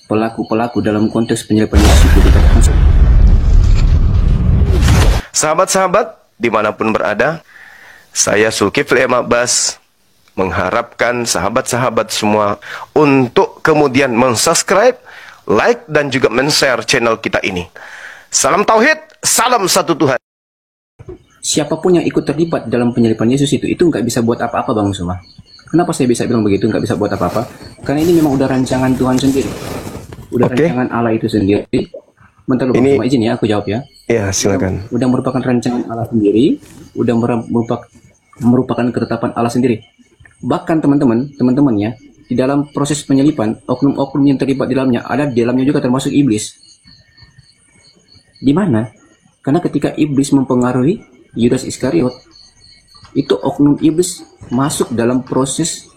pelaku-pelaku dalam konteks penyelidikan Yesus itu dikatakan Sahabat-sahabat, dimanapun berada, saya Zulkifli M. Abbas mengharapkan sahabat-sahabat semua untuk kemudian mensubscribe, like, dan juga men-share channel kita ini. Salam Tauhid, salam satu Tuhan. siapapun yang ikut terlibat dalam penyaliban Yesus itu nggak bisa buat apa-apa Bang Suma. Kenapa saya bisa bilang begitu, nggak bisa buat apa-apa? Karena ini memang udah rancangan Tuhan sendiri. Udah rancangan Allah itu sendiri. Bentar lu Bang Suma, izin ya aku jawab ya. Ya, silakan. Udah merupakan rancangan Allah sendiri, udah merupakan ketetapan Allah sendiri. Bahkan teman-teman ya, di dalam proses penyaliban, oknum-oknum yang terlibat di dalamnya, ada di dalamnya juga termasuk iblis. Di mana? Karena ketika iblis mempengaruhi Yudas Iskariot, itu oknum iblis masuk dalam proses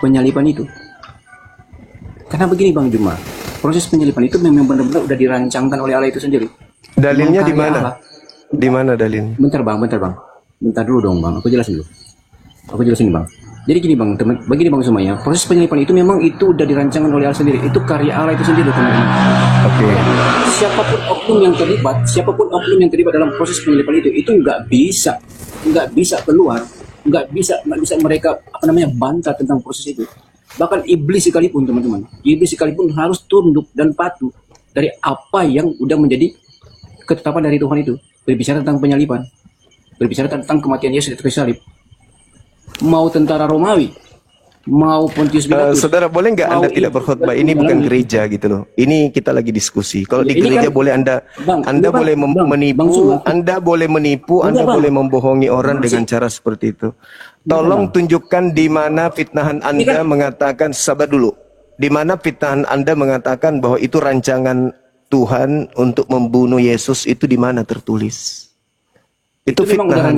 penyaliban itu. Karena begini Bang Juma, proses penyaliban itu memang benar-benar udah dirancangkan oleh Allah itu sendiri. Dalilnya di mana? Di mana dalilnya? Bentar bang. Bentar dulu dong bang, aku jelasin dulu. Aku jelasin bang. Jadi gini bang, begini bang semuanya, proses penyaliban itu memang itu udah dirancangkan oleh Allah sendiri. Itu karya Allah itu sendiri teman-teman. Oke. Siapapun oknum yang terlibat dalam proses penyaliban itu nggak bisa keluar, nggak bisa mereka bantah tentang proses itu. Bahkan iblis sekalipun teman-teman, harus tunduk dan patuh dari apa yang udah menjadi ketetapan dari Tuhan itu. Berbicara tentang penyaliban, berbicara tentang kematian Yesus di kayu salib. Mau tentara Romawi, mau Pontius Pilatus. Saudara, boleh nggak Anda tidak berkhutbah? Ini bukan gereja gitu loh. Ini kita lagi diskusi. Kalau di gereja kan, boleh Anda boleh menipu, Anda boleh menipu, Anda boleh membohongi orang dengan cara seperti itu. Tolong tunjukkan di mana fitnahan Anda mengatakan, sabar dulu. Di mana fitnahan Anda mengatakan bahwa itu rancangan Tuhan untuk membunuh Yesus, itu di mana tertulis? Itu fitnah.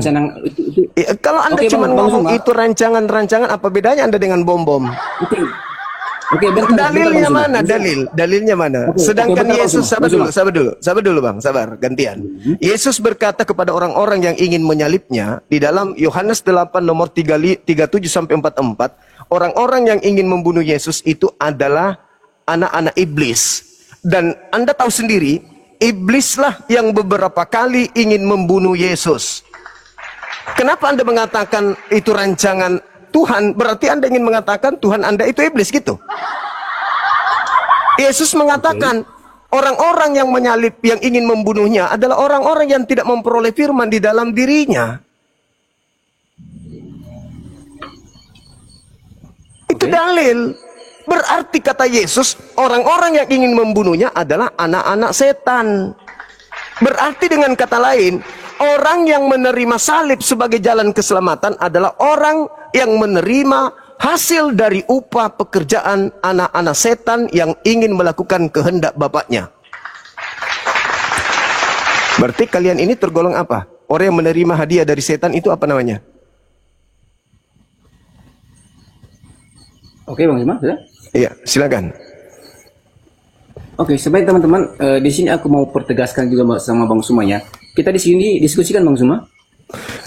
Ya, kalau Anda cuma ngomong itu rancangan, apa bedanya Anda dengan bom-bom? Dalilnya mana? Dalilnya mana? Sedangkan Yesus, sabar dulu Bang, sabar, gantian. Yesus berkata kepada orang-orang yang ingin menyalibnya di dalam Yohanes 8 nomor 37 sampai 44, orang-orang yang ingin membunuh Yesus itu adalah anak-anak iblis. Dan Anda tahu sendiri, iblislah yang beberapa kali ingin membunuh Yesus. Kenapa Anda mengatakan itu rancangan Tuhan? Berarti Anda ingin mengatakan Tuhan Anda itu iblis gitu. Yesus mengatakan orang-orang yang menyalib, yang ingin membunuhnya adalah orang-orang yang tidak memperoleh firman di dalam dirinya. Itu dalil. Berarti kata Yesus, orang-orang yang ingin membunuhnya adalah anak-anak setan. Berarti dengan kata lain, orang yang menerima salib sebagai jalan keselamatan adalah orang yang menerima hasil dari upah pekerjaan anak-anak setan yang ingin melakukan kehendak bapaknya. Berarti kalian ini tergolong apa? Orang yang menerima hadiah dari setan itu apa namanya? Oke Bang Suma, sudah? Iya, silakan. Oke, sebaik teman-teman, di sini aku mau pertegaskan juga sama Bang Suma ya. Kita di sini diskusikan Bang Suma.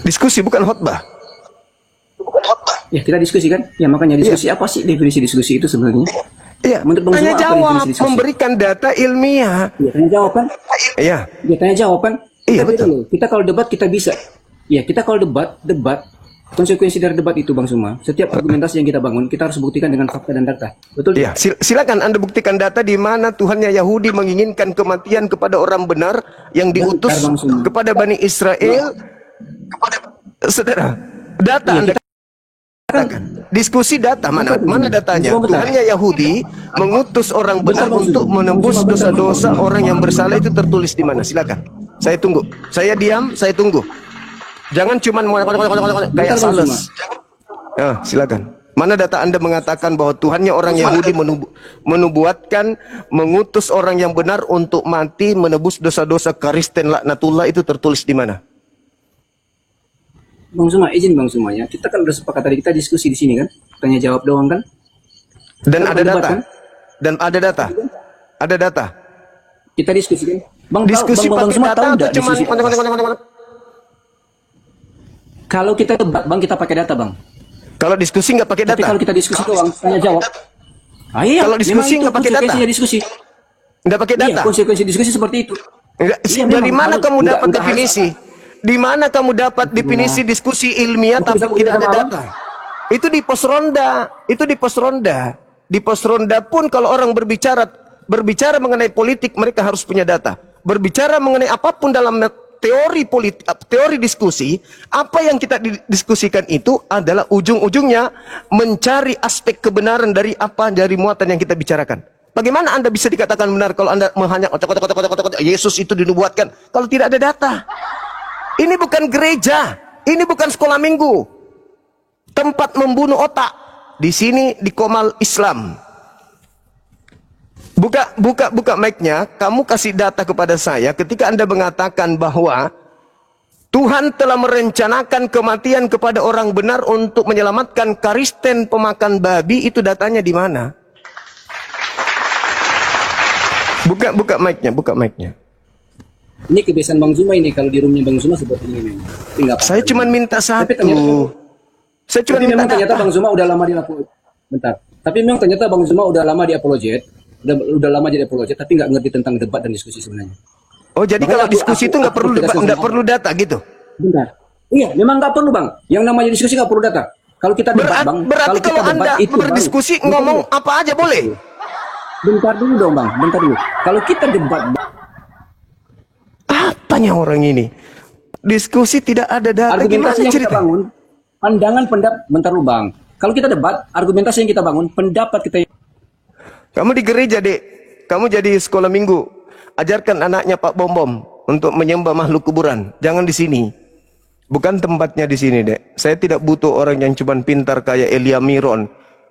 Diskusi bukan khotbah. Ya, kita diskusikan. Ya, makanya diskusi apa sih definisi diskusi itu sebenarnya? Iya, menurut Bang tanya Suma, jawab, memberikan data ilmiah. Ya, tanya jawab kan? Iya. Ya, tanya jawab kan? Iya, betul. Kita kalau debat kita bisa. Ya, kita kalau debat konsekuensi dari debat itu Bang Suma, setiap argumentasi yang kita bangun, kita harus buktikan dengan fakta dan data. Betul? Ya, silakan Anda buktikan data di mana Tuhannya Yahudi menginginkan kematian kepada orang benar yang diutus kepada Bani Israel. Saudara, data Anda katakan. Diskusi data, mana datanya? Tuhannya Yahudi mengutus orang benar untuk menembus dosa-dosa orang yang bersalah, itu tertulis di mana? Silakan. Saya tunggu. Saya diam, saya tunggu. Jangan cuman kayak sales. Ya, silakan. Mana data Anda mengatakan bahwa Tuhannya orang Yahudi menubuatkan, mengutus orang yang benar untuk mati, menebus dosa-dosa Kristen laknatullah, itu tertulis di mana? Bang Suma, izin Bang Suma ya. Kita kan udah sepakat tadi, kita diskusi di sini kan? Tanya jawab doang kan? Dan ada data. Kan? Dan ada data. Ada data. Kita diskusi kan? Bang, diskusi Bang pakai Suma data tahu atau cuma kalau kita debat, Bang, kita pakai data, Bang. Kalau diskusi nggak pakai data. Tapi kalau kita diskusi doang, tanya jawab. Iya, Kalau diskusi memang itu nggak pakai data, konsekuensinya diskusi. nggak pakai Iya, data. konsekuensi diskusi seperti itu. Enggak, Iya, dari memang mana kalau kamu dapat enggak harus definisi? Di mana kamu dapat definisi diskusi ilmiah Waktu tapi kita tidak ada sama data? Itu di pos ronda, itu di pos ronda. Di pos ronda pun kalau orang berbicara mengenai politik, mereka harus punya data. Berbicara mengenai apapun dalam teori politik, teori diskusi, apa yang kita diskusikan itu adalah ujung-ujungnya mencari aspek kebenaran dari muatan yang kita bicarakan. Bagaimana Anda bisa dikatakan benar kalau Anda hanya Yesus itu dinubuatkan kalau tidak ada data? Ini bukan gereja, ini bukan sekolah minggu, tempat membunuh otak. Di sini di Komal Islam. Buka mic-nya, kamu kasih data kepada saya ketika Anda mengatakan bahwa Tuhan telah merencanakan kematian kepada orang benar untuk menyelamatkan Kristen pemakan babi, itu datanya di mana? Buka mic-nya. Ini kebiasaan Bang Zuma ini, kalau di roomnya Bang Zuma seperti ini memang. Saya cuma minta satu. Saya cuma minta memang ternyata Bang Zuma udah lama di bentar. Tapi memang ternyata Bang Zuma udah lama di apologet, udah lama jadi apologet, tapi nggak ngerti tentang debat dan diskusi sebenarnya. Oh, jadi Makanya kalau diskusi itu nggak perlu data gitu? Bentar. Iya, memang nggak perlu Bang. Yang namanya diskusi nggak perlu data. Kalau kita debat Bang, berarti kalau Anda berdiskusi ngomong apa aja boleh? Bentar dulu dong Bang, bentar dulu. Kalau kita debat, apanya orang ini? Diskusi tidak ada data, argumentasi gimana yang cerita? kita bangun, pandangan pendapat, bentar dulu Bang. Kalau kita debat, argumentasi yang kita bangun, pendapat kita. Kamu di gereja, Dek. Kamu jadi sekolah minggu. Ajarkan anaknya Pak Bom Bom untuk menyembah makhluk kuburan. Jangan di sini. Bukan tempatnya di sini, Dek. Saya tidak butuh orang yang cuma pintar kayak Elia Miron.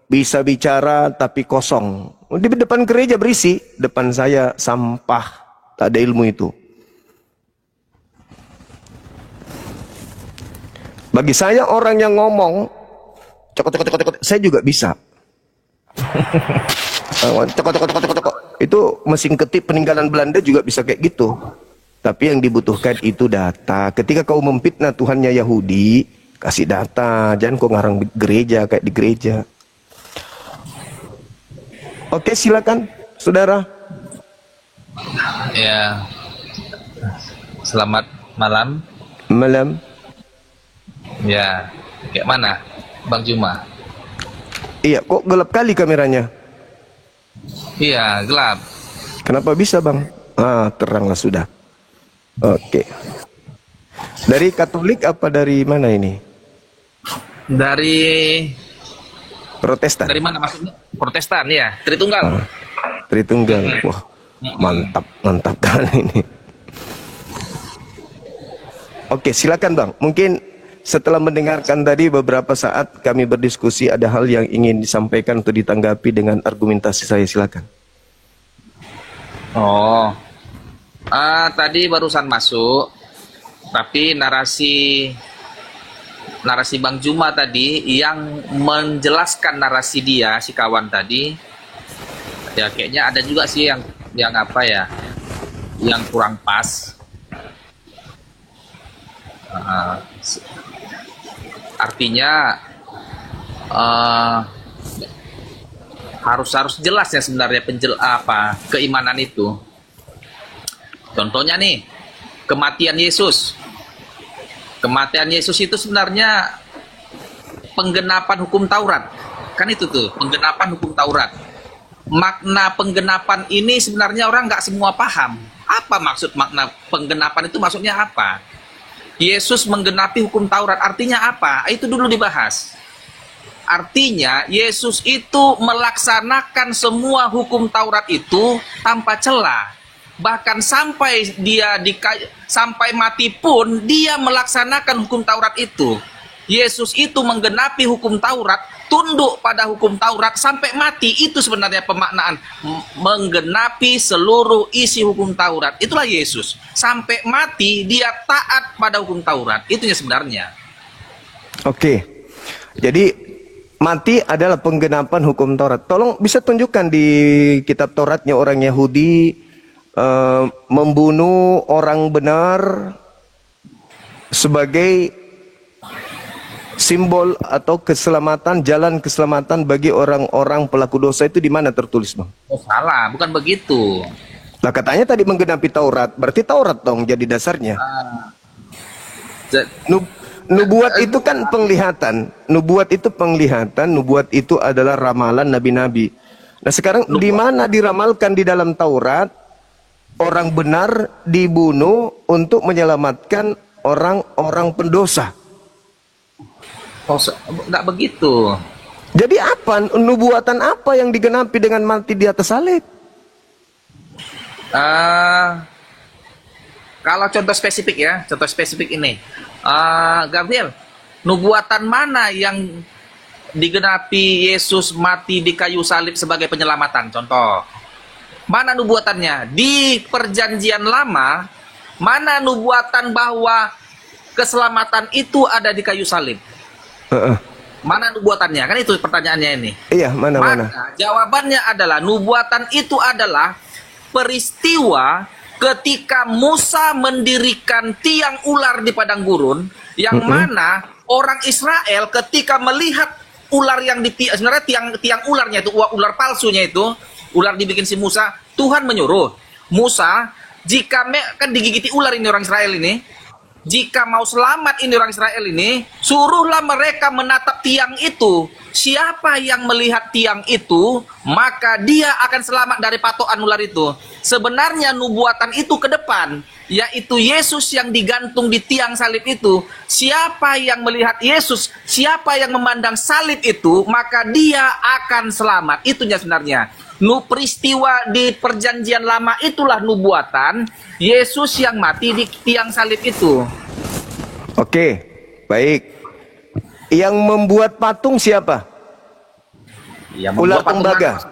Bisa bicara tapi kosong. Di depan gereja berisi, depan saya sampah. Tak ada ilmu itu. Bagi saya orang yang ngomong cokot, saya juga bisa. Itu mesin ketik peninggalan Belanda juga bisa kayak gitu. Tapi yang dibutuhkan itu data. Ketika kau memfitnah Tuhannya Yahudi, kasih data. Jangan kau ngarang gereja kayak di gereja. Oke, silakan, saudara. Ya, selamat malam. Malam. Ya, kayak mana, Bang Juma? Iya, kok gelap kali kameranya? Iya, gelap. Kenapa bisa, Bang? Teranglah sudah. Oke. Dari Katolik apa dari mana ini? Dari Protestan. dari mana maksudnya? Protestan ya, Tritunggal. Tritunggal. Wah, mantap kali ini. Oke, silakan Bang. Mungkin setelah mendengarkan tadi beberapa saat kami berdiskusi, ada hal yang ingin disampaikan atau ditanggapi dengan argumentasi saya, silakan. Oh, tadi barusan masuk, tapi narasi Bang Juma tadi yang menjelaskan narasi dia, si kawan tadi, ya kayaknya ada juga sih yang apa ya, yang kurang pas. Artinya harus jelas ya sebenarnya keimanan itu. Contohnya nih, kematian Yesus. Kematian Yesus itu sebenarnya penggenapan hukum Taurat. Kan itu tuh, penggenapan hukum Taurat. Makna penggenapan ini sebenarnya orang nggak semua paham. Apa maksud makna penggenapan itu, maksudnya apa? Yesus menggenapi hukum Taurat, artinya apa? Itu dulu dibahas. Artinya Yesus itu melaksanakan semua hukum Taurat itu tanpa celah. Bahkan sampai sampai mati pun dia melaksanakan hukum Taurat itu. Yesus itu menggenapi hukum Taurat, tunduk pada hukum Taurat sampai mati. Itu sebenarnya pemaknaan menggenapi seluruh isi hukum Taurat. Itulah Yesus. Sampai mati dia taat pada hukum Taurat. Itunya sebenarnya. Oke. Jadi mati adalah penggenapan hukum Taurat. Tolong bisa tunjukkan di kitab Tauratnya orang Yahudi membunuh orang benar sebagai simbol atau keselamatan, jalan keselamatan bagi orang-orang pelaku dosa itu di mana tertulis, Bang? Oh, salah, bukan begitu. Lah katanya tadi menggenapi Taurat, berarti Taurat dong jadi dasarnya. Ja- Nubuat itu kan penglihatan. Nubuat itu penglihatan, nubuat itu adalah ramalan nabi-nabi. Nah, sekarang di mana diramalkan di dalam Taurat orang benar dibunuh untuk menyelamatkan orang-orang pendosa? Oh, nggak begitu. Jadi apa nubuatan apa yang digenapi dengan mati di atas salib? Kalau contoh spesifik ya, contoh spesifik ini, Gabriel, nubuatan mana yang digenapi Yesus mati di kayu salib sebagai penyelamatan? Contoh, mana nubuatannya? Di perjanjian lama, mana nubuatan bahwa keselamatan itu ada di kayu salib? Mana nubuatannya? Kan itu pertanyaannya ini. Iya, mana? Maka jawabannya adalah nubuatan itu adalah peristiwa ketika Musa mendirikan tiang ular di padang gurun, yang mana orang Israel ketika melihat ular yang sebenarnya tiang ularnya itu ular palsunya itu, ular dibikin si Musa, Tuhan menyuruh Musa, jika kan digigiti ular ini orang Israel ini, jika mau selamat ini orang Israel ini, suruhlah mereka menatap tiang itu. Siapa yang melihat tiang itu, maka dia akan selamat dari patokan ular itu. Sebenarnya nubuatan itu ke depan, yaitu Yesus yang digantung di tiang salib itu. Siapa yang melihat Yesus, siapa yang memandang salib itu, maka dia akan selamat. Itunya sebenarnya. Peristiwa di perjanjian lama itulah nubuatan Yesus yang mati di tiang salib itu. Oke, baik. Yang membuat patung siapa? Ya, Ular tembaga.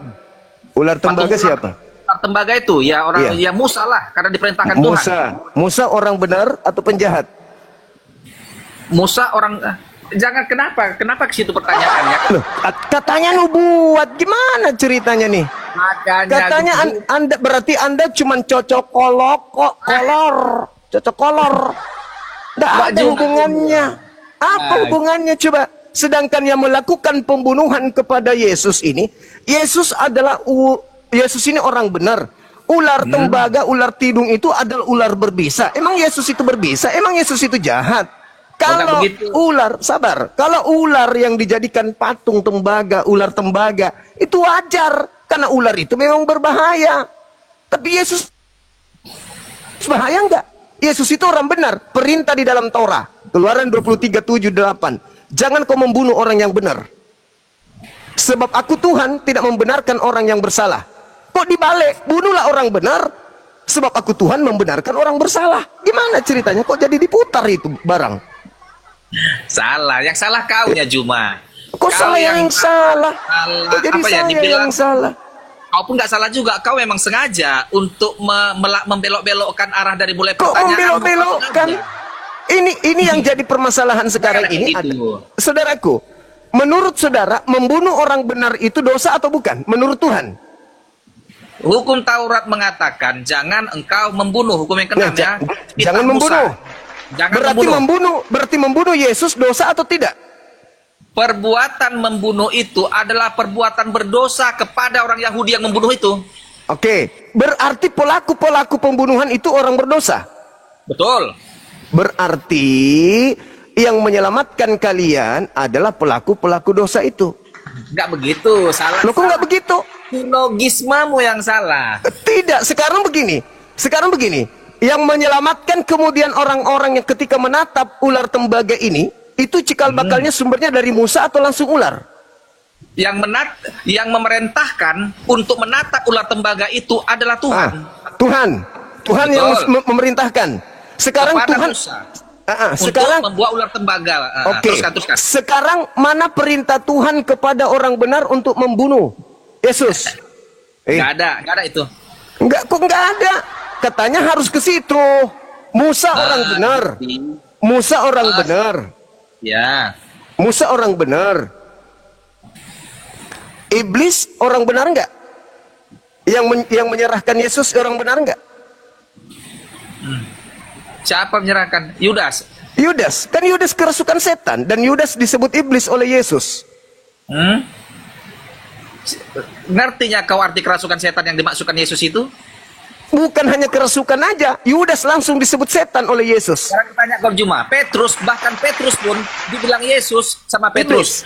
Ular tembaga siapa? Ular tembaga itu ya orang ya Musa lah, karena diperintahkan Tuhan. Musa orang benar atau penjahat? Musa orang jangan kenapa ke situ pertanyaannya? Loh, katanya nubuat, gimana ceritanya nih? Makanya Katanya Anda berarti Anda cuma cocok kolor. Nggak ada hubungannya. Apa hubungannya coba? Sedangkan yang melakukan pembunuhan kepada Yesus ini, Yesus ini orang benar. Ular tembaga, ular tidung itu adalah ular berbisa. Emang Yesus itu berbisa? Emang Yesus itu jahat? Kalau ular, sabar. Kalau ular yang dijadikan patung tembaga, ular tembaga, itu wajar. Karena ular itu memang berbahaya. Tapi Yesus bahaya enggak? Yesus itu orang benar. Perintah di dalam Torah. Keluaran 23:7-8. Jangan kau membunuh orang yang benar. Sebab aku Tuhan tidak membenarkan orang yang bersalah. Kok dibalik? Bunuhlah orang benar. Sebab aku Tuhan membenarkan orang bersalah. Gimana ceritanya? Kok jadi diputar itu barang? Salah. Yang salah kaunya Juma. Kok saya yang salah? Kok jadi apa saya yang salah? Kau pun nggak salah juga. Kau memang sengaja untuk membelok-belokkan arah dari mulai Kok pertanyaan. membelok-belokkan? Ini yang jadi permasalahan sekarang ini. Saudaraku, menurut saudara, membunuh orang benar itu dosa atau bukan? Menurut Tuhan? Hukum Taurat mengatakan jangan engkau membunuh. Hukum yang keenam ya. Jangan membunuh. Jangan berarti membunuh Yesus dosa atau tidak? Perbuatan membunuh itu adalah perbuatan berdosa kepada orang Yahudi yang membunuh itu. Oke, berarti pelaku pembunuhan itu orang berdosa. Betul. Berarti yang menyelamatkan kalian adalah pelaku dosa itu. Enggak begitu, salah. Loh, kok enggak begitu? Logismamu yang salah. Tidak, sekarang begini. Yang menyelamatkan kemudian orang-orang yang ketika menatap ular tembaga ini, itu cikal bakalnya sumbernya dari Musa atau langsung ular? Yang memerintahkan untuk menatap ular tembaga itu adalah Tuhan. Tuhan yang memerintahkan. Sekarang kepada Tuhan Musa. Sekarang untuk membuat ular tembaga. Teruskan. Sekarang mana perintah Tuhan kepada orang benar untuk membunuh Yesus? Nggak ada itu. Kok nggak ada? Katanya harus ke situ. Musa orang benar. Musa orang benar. Ya. Musa orang benar. Iblis orang benar nggak? Yang menyerahkan Yesus orang benar nggak? Siapa menyerahkan? Yudas. Yudas, kan Yudas kerasukan setan dan Yudas disebut iblis oleh Yesus. Ngertinya kau arti kerasukan setan yang dimaksudkan Yesus itu? Bukan hanya kerasukan aja, Yudas langsung disebut setan oleh Yesus. Sekarang tanya kau Juma, Petrus, bahkan Petrus pun dibilang Yesus sama Petrus.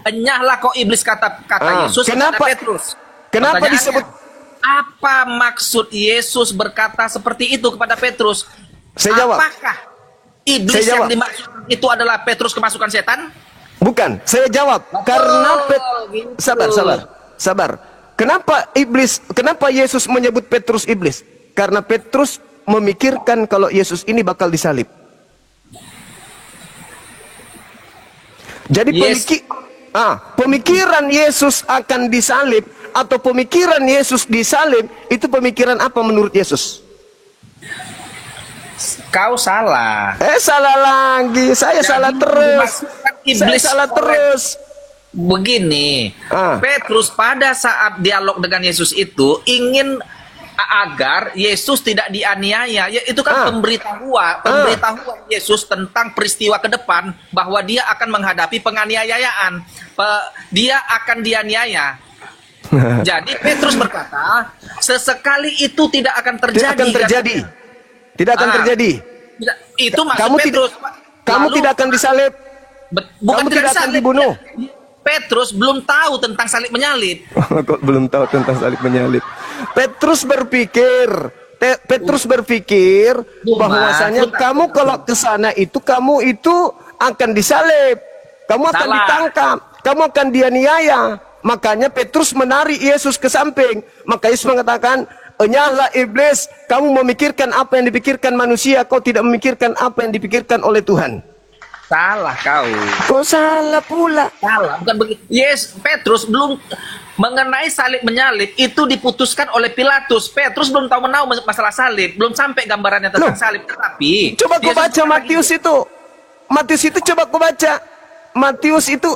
Enyahlah kau iblis, kata Yesus kepada Petrus. Kenapa Pertanyaannya, disebut? apa maksud Yesus berkata seperti itu kepada Petrus? Saya jawab. Apakah iblis yang dimaksud itu adalah Petrus kemasukan setan? Bukan, saya jawab. Karena gitu. Sabar. Kenapa Yesus menyebut Petrus iblis? Karena Petrus memikirkan kalau Yesus ini bakal disalib. Jadi pemikiran Yesus akan disalib atau pemikiran Yesus disalib, itu pemikiran apa menurut Yesus? Kau salah. Salah lagi. Saya salah terus. Saya salah terus. Begini, Petrus pada saat dialog dengan Yesus itu ingin agar Yesus tidak dianiaya. Itu kan pemberitahuan Yesus tentang peristiwa ke depan bahwa dia akan menghadapi penganiayaan. Dia akan dianiaya. Jadi Petrus berkata, sesekali itu tidak akan terjadi. Tidak akan terjadi. Itu maksud Petrus. Kamu tidak akan disalib. Bukan kamu tidak akan dibunuh. Petrus belum tahu tentang salib menyalib. Kok belum tahu tentang salib menyalib? Petrus berpikir bahwasanya kamu kalau ke sana itu kamu itu akan disalib. Kamu akan ditangkap, kamu akan dianiaya. Makanya Petrus menarik Yesus ke samping. Maka Yesus mengatakan, "Enyahlah iblis, kamu memikirkan apa yang dipikirkan manusia, kau tidak memikirkan apa yang dipikirkan oleh Tuhan." Salah kau. Kok salah pula? Salah, bukan begitu. Petrus belum mengenai salib menyalib itu diputuskan oleh Pilatus. Petrus belum tahu masalah salib, belum sampai gambarannya tentang salib. Tetapi coba kau baca Matius itu. Matius itu coba kau baca. Matius itu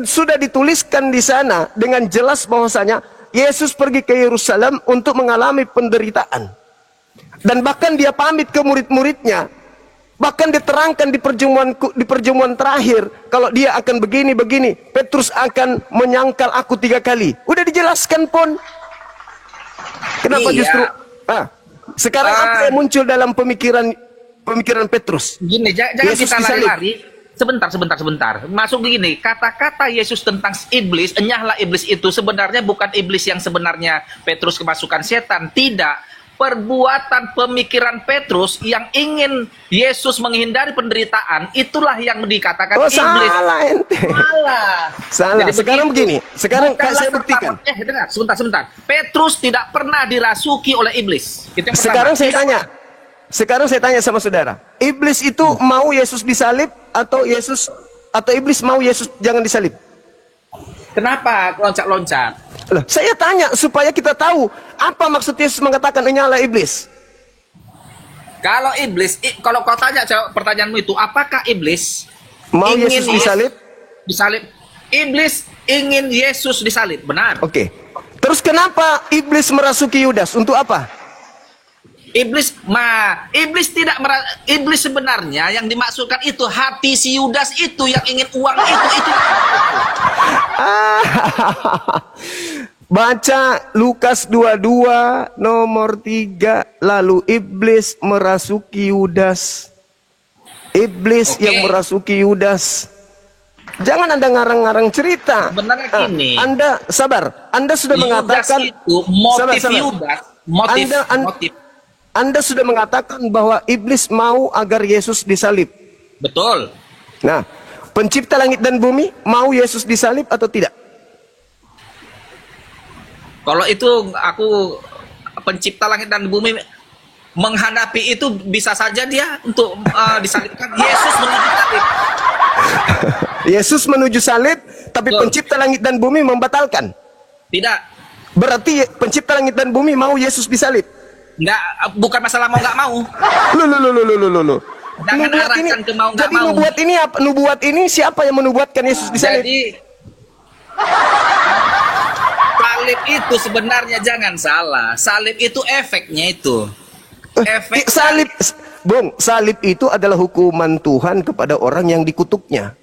sudah dituliskan di sana dengan jelas bahwasanya Yesus pergi ke Yerusalem untuk mengalami penderitaan. Dan bahkan dia pamit ke murid-muridnya. Bahkan diterangkan di perjamuan terakhir kalau dia akan begini. Petrus akan menyangkal aku 3 kali. Udah dijelaskan pun. Kenapa justru sekarang apa yang muncul dalam pemikiran Petrus? Gini, jangan kita lari-lari. Sebentar. Masuk begini, kata-kata Yesus tentang iblis, enyahlah iblis itu sebenarnya bukan iblis yang sebenarnya Petrus kemasukan setan. Tidak. Perbuatan pemikiran Petrus yang ingin Yesus menghindari penderitaan, itulah yang dikatakan iblis. Salah ente. Salah. Jadi sekarang begini. Sekarang saya buktikan. Dengar, sebentar. Petrus tidak pernah dirasuki oleh iblis. Itu yang pertama. Sekarang saya tanya sama saudara. Iblis itu mau Yesus disalib atau iblis mau Yesus jangan disalib? Kenapa loncat-loncat? Saya tanya supaya kita tahu apa maksud Yesus mengatakan enyahlah iblis. Kalau kalau kau tanya pertanyaanmu itu, apakah iblis mau Yesus disalib? Iblis ingin Yesus disalib, benar? Oke. Terus kenapa iblis merasuki Yudas? Untuk apa? Iblis tidak iblis sebenarnya yang dimaksudkan itu hati si Yudas itu yang ingin uang itu. Baca Lukas 22 nomor 3, lalu iblis merasuki Yudas. Iblis yang merasuki Yudas. Jangan Anda ngarang-ngarang cerita. Sebenarnya gini. Anda sabar. Anda sudah mengatakan itu motif Yudas, motif. Anda sudah mengatakan bahwa iblis mau agar Yesus disalib. Betul. Nah, pencipta langit dan bumi mau Yesus disalib atau tidak? Kalau itu aku pencipta langit dan bumi menghadapi itu bisa saja dia untuk disalibkan. Yesus menuju salib. Yesus menuju salib, tapi betul. Pencipta langit dan bumi membatalkan. Tidak. Berarti pencipta langit dan bumi mau Yesus disalib. Enggak, bukan masalah mau nggak mau. Loh. Jangan arahkan ke mau nggak mau. Nubuat ini apa? Nubuat ini siapa yang menubuatkan Yesus disalib? Jadi salib itu sebenarnya jangan salah. Salib itu efeknya itu. Bung, salib itu adalah hukuman Tuhan kepada orang yang dikutuknya.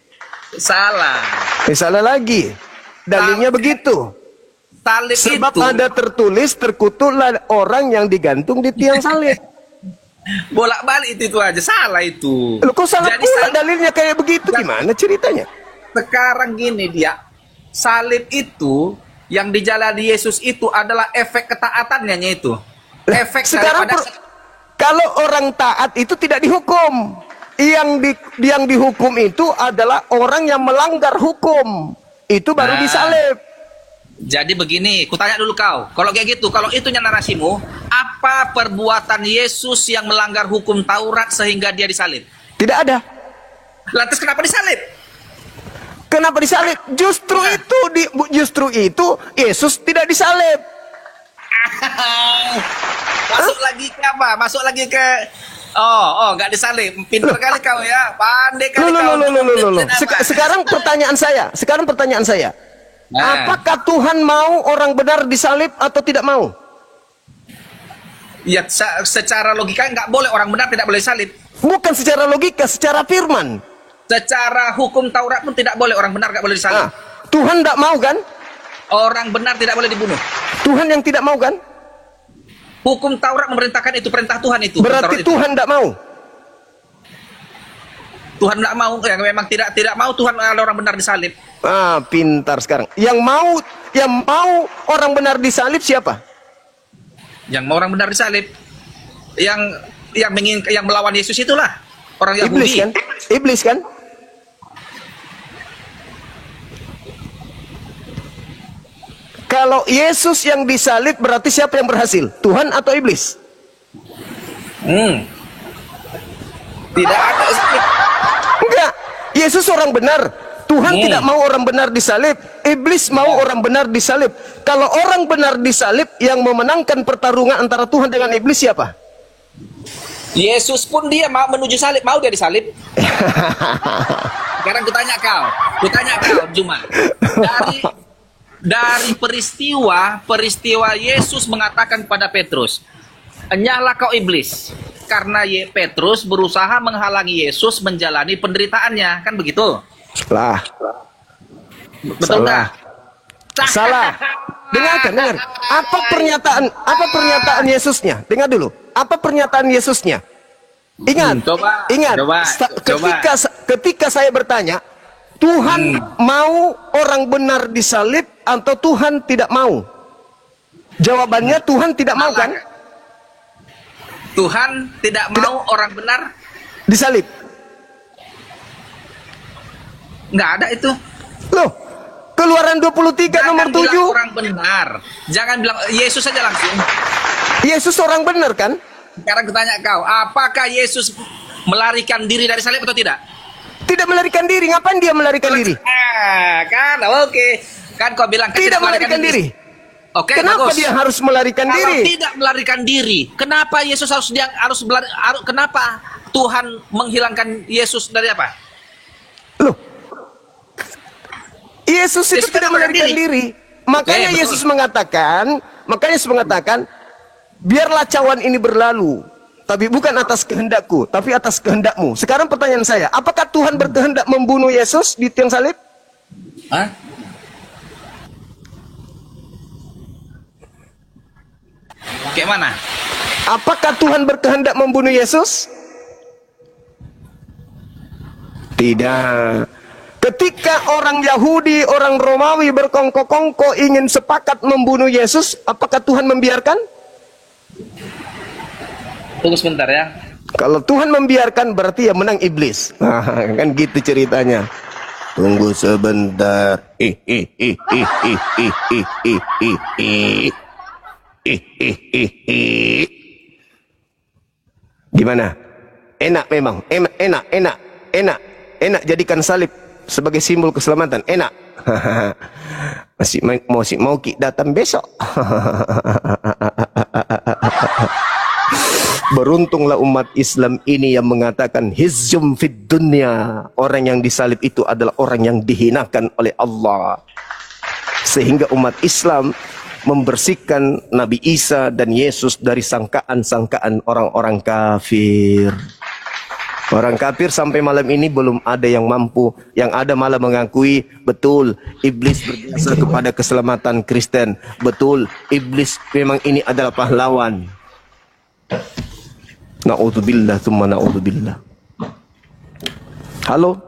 Salah. Salah lagi. Dalilnya begitu. Salib Sebab itu ada tertulis, terkutuklah orang yang digantung di tiang salib. bolak-balik itu aja, salah itu. Loh, kok salah Jadi pula dalilnya kayak begitu? Gimana ceritanya? sekarang gini dia, salib itu yang dijalani Yesus itu adalah efek ketaatannya itu. Efek Sekarang daripada kalau orang taat itu tidak dihukum. Yang dihukum itu adalah orang yang melanggar hukum. Itu baru Nah. disalib. Jadi begini, kutanya dulu kau. Kalau kayak gitu, kalau itunya narasimu, apa perbuatan Yesus yang melanggar hukum Taurat sehingga dia disalib? Tidak ada. Lantas kenapa disalib? Kenapa disalib? Justru itu Yesus tidak disalib. Masuk lagi ke apa? Masuk lagi ke nggak disalib. Pintar kali kau ya, pandai kali kau. Loh. Sekarang pertanyaan saya. Nah. Apakah Tuhan mau orang benar disalib atau tidak mau? Ya, secara logika nggak boleh, orang benar tidak boleh salib. Bukan secara logika, secara firman. Secara hukum Taurat pun tidak boleh, orang benar nggak boleh disalib. Tuhan tidak mau kan? Orang benar tidak boleh dibunuh. Tuhan yang tidak mau kan? Hukum Taurat memerintahkan itu, perintah Tuhan itu. Berarti Taurat Tuhan tidak mau. Tuhan tidak mau, yang memang tidak mau Tuhan ada orang benar disalib. Pintar sekarang. Yang mau orang benar disalib siapa? Yang mau orang benar disalib, yang melawan Yesus itulah orang Yahudi. Iblis kan? Kalau Yesus yang disalib berarti siapa yang berhasil? Tuhan atau iblis? Tidak ada. Enggak. Yesus orang benar. Tuhan tidak mau orang benar disalib. Iblis mau orang benar disalib. Kalau orang benar disalib, yang memenangkan pertarungan antara Tuhan dengan iblis siapa? Yesus pun dia mau menuju salib, mau dia disalib. Sekarang kutanya kau, Juma. Dari peristiwa Yesus mengatakan pada Petrus, "Enyahlah kau iblis," karena Petrus berusaha menghalangi Yesus menjalani penderitaannya, kan begitu? Lah. Betul nggak? Salah. Dengar. Apa pernyataan Yesusnya? Dengar dulu. Apa pernyataan Yesusnya? Ingat. Ingat. Ketika saya bertanya, Tuhan mau orang benar disalib atau Tuhan tidak mau? Jawabannya Tuhan tidak mau kan? Tuhan tidak mau orang benar disalib. Nggak ada itu. Loh, Keluaran 23 nomor 7. Bilang orang benar. Jangan bilang Yesus saja langsung. Yesus orang benar kan? Sekarang kutanya kau, apakah Yesus melarikan diri dari salib atau tidak? Tidak melarikan diri. Ngapain dia melarikan diri? Kan oke. Kan kau bilang tidak melarikan diri. Oke, kenapa bagus. dia harus melarikan Kalau diri? tidak melarikan diri, kenapa Yesus kenapa Tuhan menghilangkan Yesus dari apa? Loh, Yesus itu tidak melarikan diri. Makanya Yesus mengatakan, biarlah cawan ini berlalu, tapi bukan atas kehendakku, tapi atas kehendakmu. Sekarang pertanyaan saya, apakah Tuhan berkehendak membunuh Yesus di tiang salib? Hah? Kayak mana? Apakah Tuhan berkehendak membunuh Yesus? Tidak. Ketika orang Yahudi, orang Romawi berkongko-kongko ingin sepakat membunuh Yesus, apakah Tuhan membiarkan? Tunggu sebentar ya. Kalau Tuhan membiarkan berarti ya menang iblis. Kan gitu ceritanya. Tunggu sebentar. Gimana? Enak memang. Enak jadikan salib sebagai simbol keselamatan. Enak. Masih mau datang besok. Beruntunglah umat Islam ini yang mengatakan hizzum fid dunya. Orang yang disalib itu adalah orang yang dihinakan oleh Allah. Sehingga umat Islam membersihkan Nabi Isa dan Yesus dari sangkaan-sangkaan orang-orang kafir. Orang kafir sampai malam ini belum ada yang mampu. Yang ada malah mengakui, betul, iblis berjasa kepada keselamatan Kristen. Betul, iblis memang ini adalah pahlawan. Na'udzubillah, thumma na'udzubillah. Halo.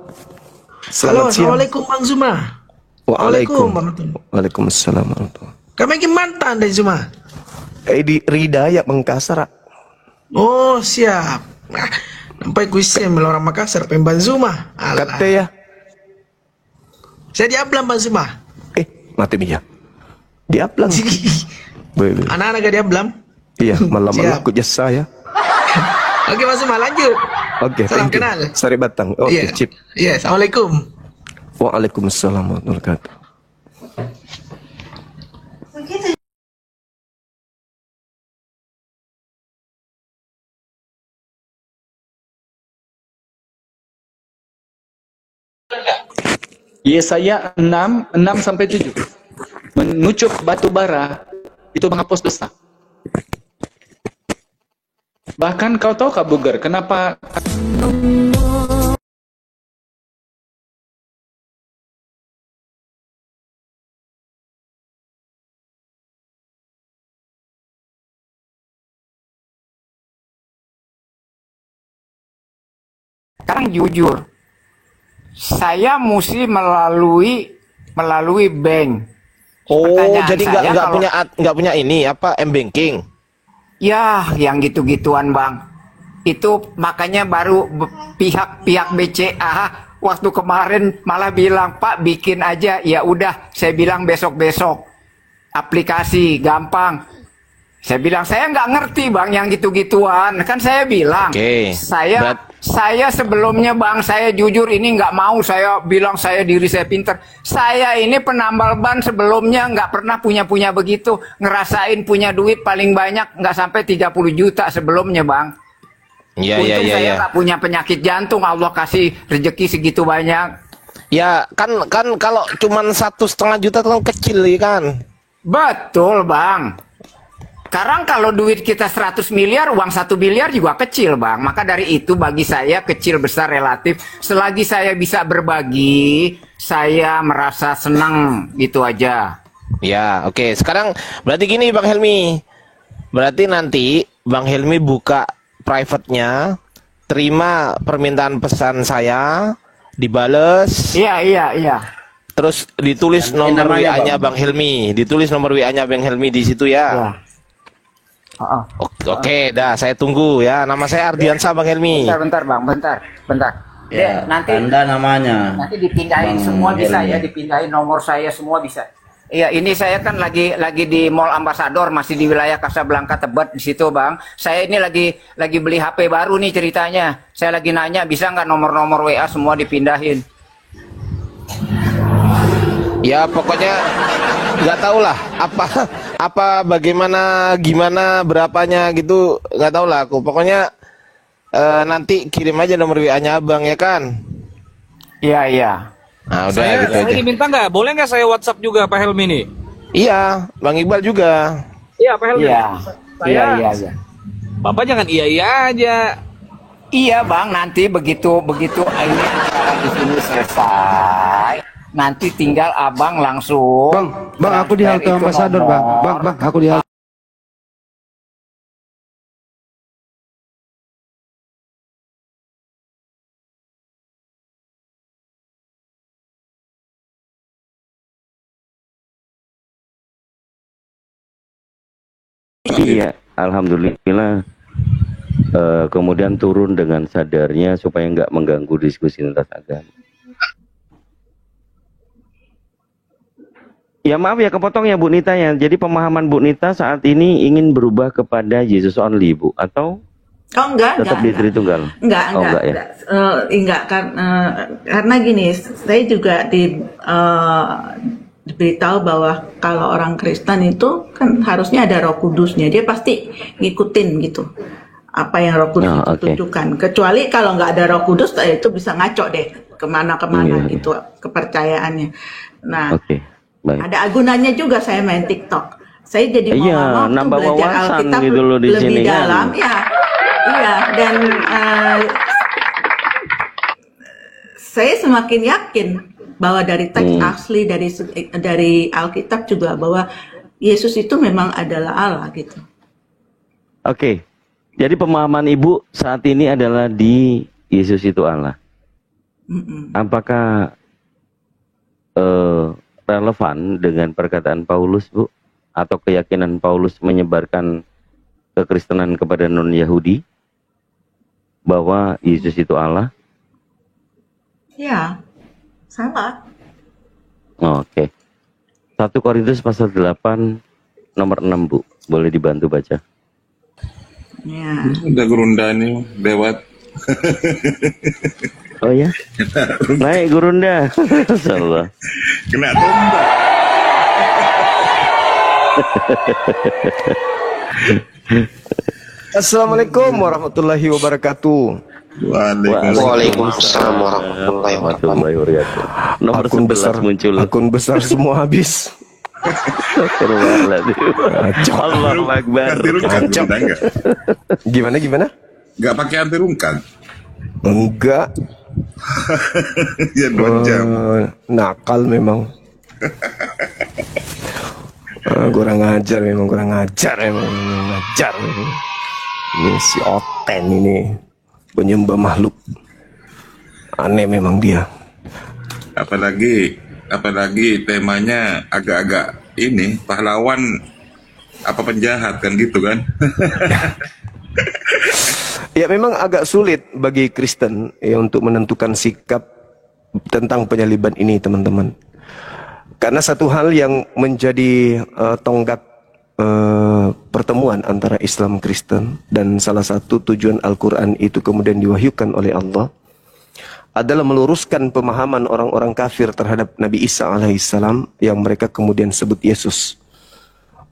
Selamat siang. Assalamualaikum Bang Zuma. Waalaikumsalam warahmatullahi. Kami ingin mantan dari Zuma. Di Ridaya Makassar. Oh siap. Nah, nampai kuisen orang Makassar pemban Zuma. Kata ya. Saya di Ablam Bang Zuma. Mati bija. Di Ablang. Anak-anak gak di Ablam? Iya, malam-malam aku jasa ya. Oke Bang Zuma lanjut. Oke, salam thank you. kenal. Sari Batang. Oke, Cip. Iya, assalamualaikum. Waalaikumsalam warahmatullahi wabarakatuh. Yesaya 6:6-7. Mengucup batu bara itu menghapus dosa. Bahkan kau tahu Kak Buger, kenapa sekarang jujur, saya mesti melalui bank. Oh, Pertanyaan jadi saya nggak punya ini apa m-banking? Ya, yang gitu-gituan Bang. Itu makanya baru pihak BCA waktu kemarin malah bilang, Pak bikin aja. Ya udah, saya bilang besok-besok. Aplikasi gampang. Saya bilang saya nggak ngerti Bang yang gitu-gituan. Kan saya bilang, saya sebelumnya Bang, saya jujur ini nggak mau saya bilang diri saya pinter. Saya ini penambal ban sebelumnya nggak pernah punya begitu. Ngerasain punya duit paling banyak nggak sampai 30 juta sebelumnya Bang. Untung saya nggak punya penyakit jantung, Allah kasih rezeki segitu banyak. Ya kan kalau cuman 1,5 juta kan kecil ya kan. Betul Bang. Sekarang kalau duit kita 100 miliar, uang 1 miliar juga kecil Bang. Maka dari itu bagi saya kecil besar relatif. Selagi saya bisa berbagi, saya merasa senang gitu aja. Ya oke. Sekarang berarti gini Bang Helmi. Berarti nanti Bang Helmi buka private-nya, terima permintaan pesan saya, dibales. Iya. Terus ditulis nomor WA-nya Bang Helmi. Ditulis nomor WA-nya Bang Helmi di situ ya. Oke, dah saya tunggu ya. Nama saya Ardiansa Bang Helmi. Bentar Bang, bentar. Ya, nanti tanda namanya. Nanti dipindahin semua bisa ya, dipindahin nomor saya semua bisa. Iya, ini saya kan lagi di Mall Ambassador, masih di wilayah Casablanca Tebet di situ Bang. Saya ini lagi beli HP baru nih ceritanya. Saya lagi nanya bisa nggak nomor-nomor WA semua dipindahin. Ya pokoknya nggak tahu lah apa bagaimana gimana berapanya gitu, nggak tahu lah aku. Pokoknya nanti kirim aja nomor WA-nya Abang ya kan. Iya. Nah udah gitu aja. Saya diminta nggak, boleh nggak saya WhatsApp juga Pak Helmi nih? Iya, Bang Iqbal juga. Iya Pak Helmi. Iya. Bapak jangan iya aja. Iya Bang, nanti begitu ini acara di sini selesai. Nanti tinggal abang langsung. Bang, aku di halte Ambassador, Bang, aku di halte. Iya, alhamdulillah. Kemudian turun dengan sadarnya supaya nggak mengganggu diskusi lintas agama. Ya maaf ya kepotong ya Bu Nita ya. Jadi pemahaman Bu Nita saat ini ingin berubah kepada Yesus only Bu atau tetap di Tritunggal? Enggak kan karena gini, saya juga diberitahu bahwa kalau orang Kristen itu kan harusnya ada Roh Kudusnya, dia pasti ngikutin gitu apa yang Roh Kudus tunjukkan. Kecuali kalau nggak ada Roh Kudus, itu bisa ngaco deh kemana-kemana gitu kepercayaannya. Nah. Baik. Ada agunannya juga saya main TikTok. Saya jadi mau Iya, nggak mau tuh nambah belajar wawasan Alkitab gitu loh di lebih sini kan. dalam, ya, iya. Dan saya semakin yakin bahwa dari teks asli dari Alkitab juga bahwa Yesus itu memang adalah Allah gitu. Oke. Jadi pemahaman Ibu saat ini adalah di Yesus itu Allah. Apakah relevan dengan perkataan Paulus, Bu? Atau keyakinan Paulus menyebarkan kekristenan kepada non-Yahudi bahwa Yesus itu Allah? Ya, sama. Oke. 1 Korintus pasal 8 nomor 6, Bu. Boleh dibantu baca. Ya. Udah Gurunda nih lewat. Oh ya? Baik Gurunda. Masyaallah. Kena tombak. Assalamualaikum warahmatullahi wabarakatuh. Waalaikumsalam warahmatullahi wabarakatuh. Nomor akun 11 besar muncul. Akun besar semua habis. Allahu Akbar. Gimana? Gak pakai anti rungkang? Enggak. Ya 2 jam. Nakal memang. Kurang ajar memang. Ini si Oten ini penyembah makhluk. Aneh memang dia. Apalagi temanya agak-agak ini pahlawan apa penjahat kan gitu kan. Ya memang agak sulit bagi Kristen ya untuk menentukan sikap tentang penyaliban ini, teman-teman. Karena satu hal yang menjadi tonggak pertemuan antara Islam Kristen dan salah satu tujuan Al-Quran itu kemudian diwahyukan oleh Allah adalah meluruskan pemahaman orang-orang kafir terhadap Nabi Isa alaihissalam yang mereka kemudian sebut Yesus.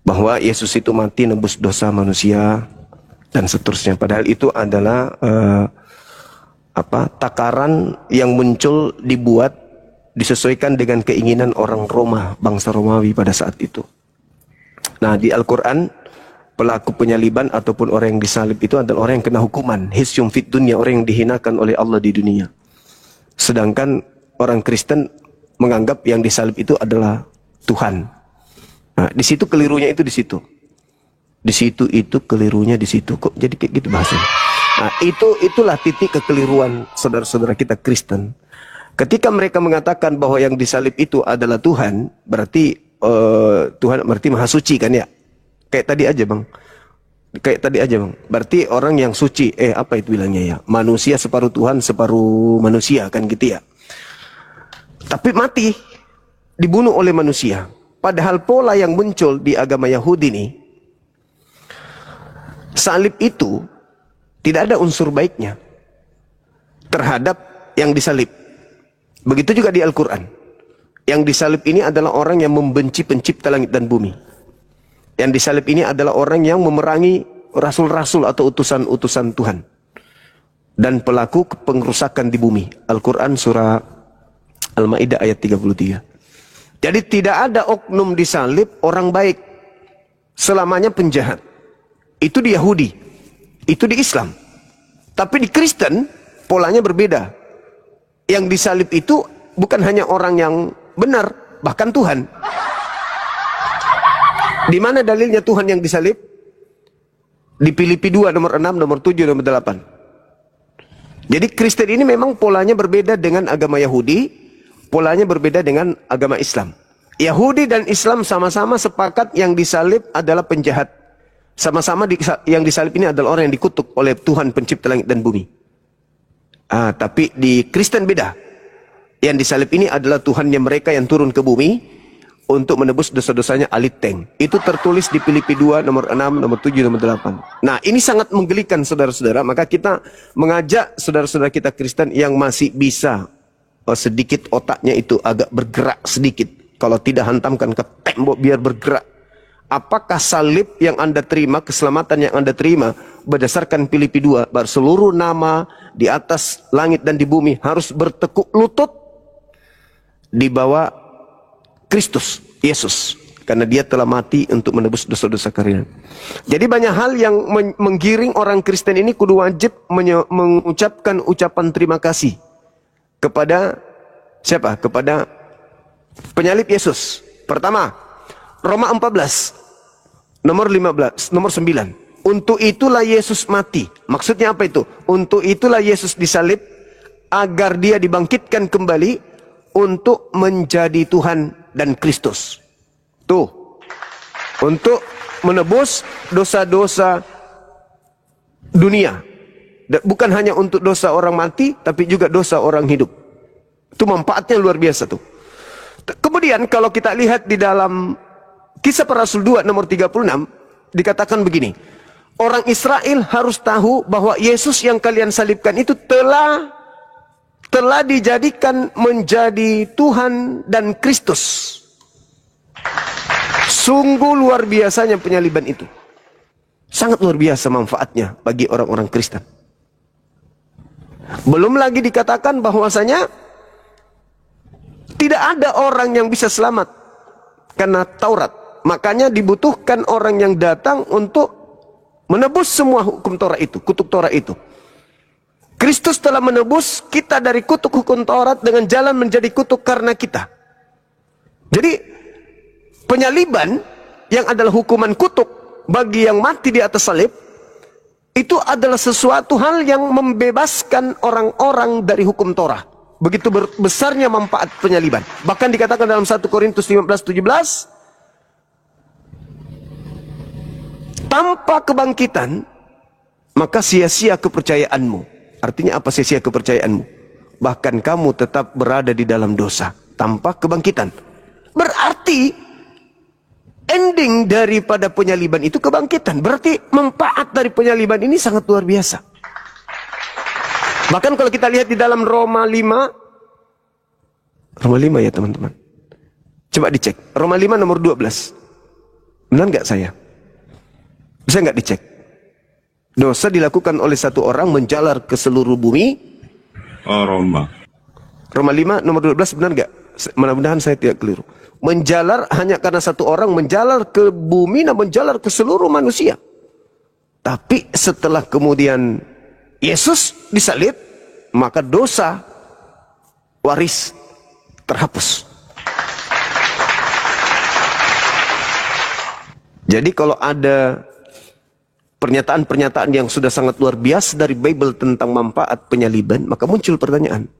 Bahwa Yesus itu mati nebus dosa manusia dan seterusnya. Padahal itu adalah takaran yang muncul disesuaikan dengan keinginan orang Roma, bangsa Romawi pada saat itu. Nah, di Al-Quran pelaku penyaliban ataupun orang yang disalib itu adalah orang yang kena hukuman hisyum fit dunya, orang yang dihinakan oleh Allah di dunia. Sedangkan orang Kristen menganggap yang disalib itu adalah Tuhan. Nah, di situ kelirunya itu di situ. Di situ itu kelirunya di situ. Kok jadi kayak gitu bahasanya? Nah, itulah titik kekeliruan saudara-saudara kita Kristen. Ketika mereka mengatakan bahwa yang disalib itu adalah Tuhan, berarti Tuhan berarti Maha Suci kan ya? Kayak tadi aja bang. Berarti orang yang suci. Apa itu bilangnya ya? Manusia separuh Tuhan, separuh manusia kan gitu ya. Tapi mati, dibunuh oleh manusia. Padahal pola yang muncul di agama Yahudi nih, salib itu tidak ada unsur baiknya terhadap yang disalib. Begitu juga di Al-Quran. Yang disalib ini adalah orang yang membenci pencipta langit dan bumi. Yang disalib ini adalah orang yang memerangi rasul-rasul atau utusan-utusan Tuhan. Dan pelaku pengerusakan di bumi. Al-Quran surah Al-Ma'idah ayat 33. Jadi tidak ada oknum disalib orang baik. Selamanya penjahat. Itu di Yahudi. Itu di Islam. Tapi di Kristen polanya berbeda. Yang disalib itu bukan hanya orang yang benar, bahkan Tuhan. Di mana dalilnya Tuhan yang disalib? Di Filipi 2 nomor 6, nomor 7, nomor 8. Jadi Kristen ini memang polanya berbeda dengan agama Yahudi, polanya berbeda dengan agama Islam. Yahudi dan Islam sama-sama sepakat yang disalib adalah penjahat. Sama-sama yang disalib ini adalah orang yang dikutuk oleh Tuhan pencipta langit dan bumi. Tapi di Kristen beda. Yang disalib ini adalah Tuhannya mereka yang turun ke bumi untuk menebus dosa-dosanya aliteng. Itu tertulis di Filipi 2 nomor 6, nomor 7, nomor 8. Nah, ini sangat menggelikan saudara-saudara. Maka kita mengajak saudara-saudara kita Kristen yang masih bisa sedikit otaknya itu agak bergerak sedikit. Kalau tidak hantamkan ke tembok biar bergerak. Apakah salib yang Anda terima, keselamatan yang Anda terima berdasarkan Filipi 2, bahwa seluruh nama di atas langit dan di bumi harus bertekuk lutut di bawah Kristus, Yesus. karena dia telah mati untuk menebus dosa-dosa kalian. Jadi banyak hal yang menggiring orang Kristen ini kudu wajib mengucapkan ucapan terima kasih kepada siapa? Kepada penyalib Yesus. Pertama, Roma 14 nomor 15, nomor 9. Untuk itulah Yesus mati. Maksudnya apa itu? Untuk itulah Yesus disalib agar dia dibangkitkan kembali untuk menjadi Tuhan dan Kristus. Tuh. Untuk menebus dosa-dosa dunia. Bukan hanya untuk dosa orang mati, tapi juga dosa orang hidup. Itu manfaatnya luar biasa tuh. Kemudian kalau kita lihat di dalam Kisah Para Rasul 2 nomor 36, dikatakan begini. Orang Israel harus tahu bahwa Yesus yang kalian salibkan itu telah dijadikan menjadi Tuhan dan Kristus. Sungguh luar biasanya penyaliban itu. Sangat luar biasa manfaatnya bagi orang-orang Kristen. Belum lagi dikatakan bahwasanya tidak ada orang yang bisa selamat karena Taurat. Makanya dibutuhkan orang yang datang untuk menebus semua hukum Taurat itu, kutuk Taurat itu. Kristus telah menebus kita dari kutuk hukum Taurat dengan jalan menjadi kutuk karena kita. Jadi penyaliban yang adalah hukuman kutuk bagi yang mati di atas salib itu adalah sesuatu hal yang membebaskan orang-orang dari hukum Taurat. Begitu besarnya manfaat penyaliban. Bahkan dikatakan dalam 1 Korintus 15:17, tanpa kebangkitan, maka sia-sia kepercayaanmu. Artinya apa sia-sia kepercayaanmu? Bahkan kamu tetap berada di dalam dosa. Tanpa kebangkitan. Berarti, ending daripada penyaliban itu kebangkitan. Berarti manfaat dari penyaliban ini sangat luar biasa. Bahkan kalau kita lihat di dalam Roma 5. Roma 5 ya teman-teman. Coba dicek. Roma 5 nomor 12. Benar nggak saya? Bisa nggak dicek? Dosa dilakukan oleh satu orang menjalar ke seluruh bumi. Oh, Roma 5 nomor 12 benar nggak? Mudah-mudahan saya tidak keliru. Menjalar hanya karena satu orang menjalar ke bumi dan menjalar ke seluruh manusia. Tapi setelah kemudian Yesus disalib, maka dosa waris terhapus. Jadi kalau ada pernyataan-pernyataan yang sudah sangat luar biasa dari Bible tentang manfaat penyaliban, maka muncul pertanyaan.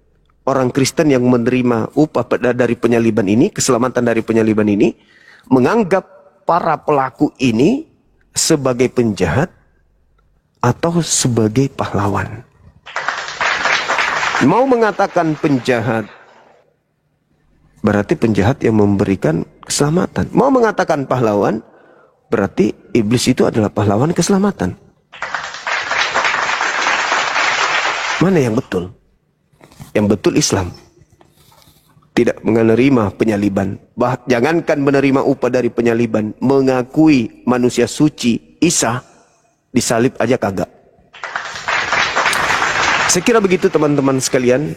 Orang Kristen yang menerima upah dari penyaliban ini, keselamatan dari penyaliban ini, menganggap para pelaku ini sebagai penjahat atau sebagai pahlawan. Mau mengatakan penjahat, berarti penjahat yang memberikan keselamatan. Mau mengatakan pahlawan, berarti iblis itu adalah pahlawan keselamatan. Mana yang betul? Yang betul Islam. Tidak menerima penyaliban. Jangankan menerima upah dari penyaliban, mengakui manusia suci Isa disalib aja kagak. Saya kira begitu teman-teman sekalian.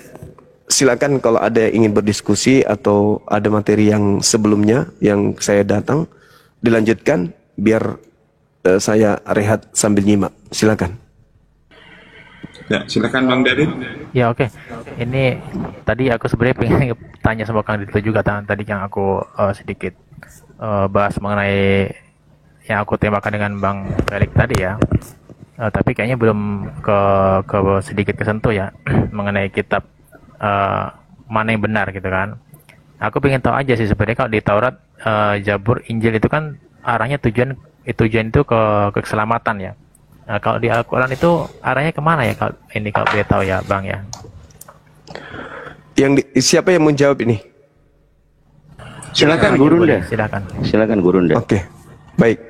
Silakan kalau ada yang ingin berdiskusi atau ada materi yang sebelumnya yang saya datang, dilanjutkan. Biar saya rehat sambil nyimak. Silakan. Ya, silakan Bang David. Ya, oke. Ini tadi aku sebenarnya pengen tanya sama Kang Dito juga tadi yang aku sedikit bahas mengenai yang aku tembakkan dengan Bang Felix tadi ya. Tapi kayaknya belum ke sedikit kesentuh ya mengenai kitab mana yang benar gitu kan. Aku pengen tahu aja sih sebenarnya kalau di Taurat, Zabur, Injil itu kan arahnya tujuan itu ke keselamatan ya. Nah, kalau di Al-Quran itu arahnya kemana ya? Kalau ini kalau boleh tahu ya, Bang ya. Siapa yang menjawab ini? Silakan Gurunda. Silakan Gurunda. Oke, baik.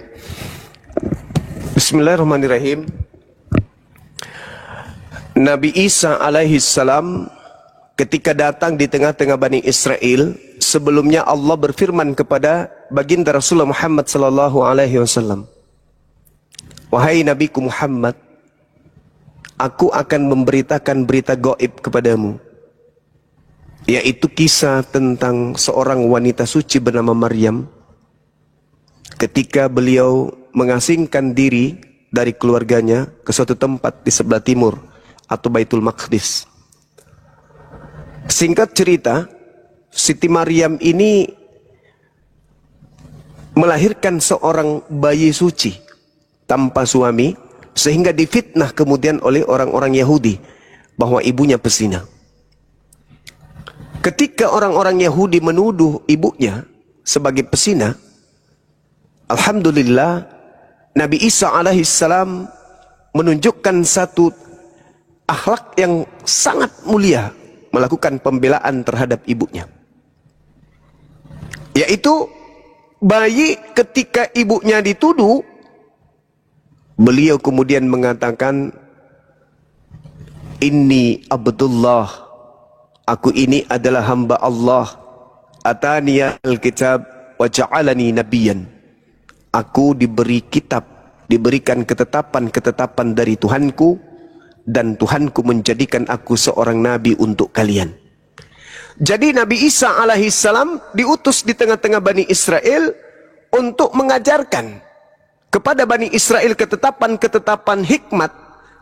Bismillahirrahmanirrahim. Nabi Isa alaihi salam ketika datang di tengah-tengah Bani Israel, sebelumnya Allah berfirman kepada baginda Rasulullah Muhammad sallallahu alaihi wasallam, "Wahai Nabiku Muhammad, aku akan memberitakan berita gaib kepadamu, yaitu kisah tentang seorang wanita suci bernama Maryam ketika beliau mengasingkan diri dari keluarganya ke suatu tempat di sebelah timur atau Baitul Maqdis. Singkat cerita, Siti Maryam ini melahirkan seorang bayi suci tanpa suami, sehingga difitnah kemudian oleh orang-orang Yahudi bahwa ibunya pezina. Ketika orang-orang Yahudi menuduh ibunya sebagai pezina, alhamdulillah Nabi Isa alaihissalam menunjukkan satu akhlak yang sangat mulia, melakukan pembelaan terhadap ibunya, yaitu bayi ketika ibunya dituduh, beliau kemudian mengatakan, Inni Abdullah, aku ini adalah hamba Allah, Ataniya al-kitab wa ja'alani nabiyan. Aku diberi kitab, diberikan ketetapan-ketetapan dari Tuhanku, dan Tuhanku menjadikan aku seorang nabi untuk kalian. Jadi Nabi Isa alaihissalam diutus di tengah-tengah Bani Israel untuk mengajarkan kepada Bani Israel ketetapan-ketetapan hikmat,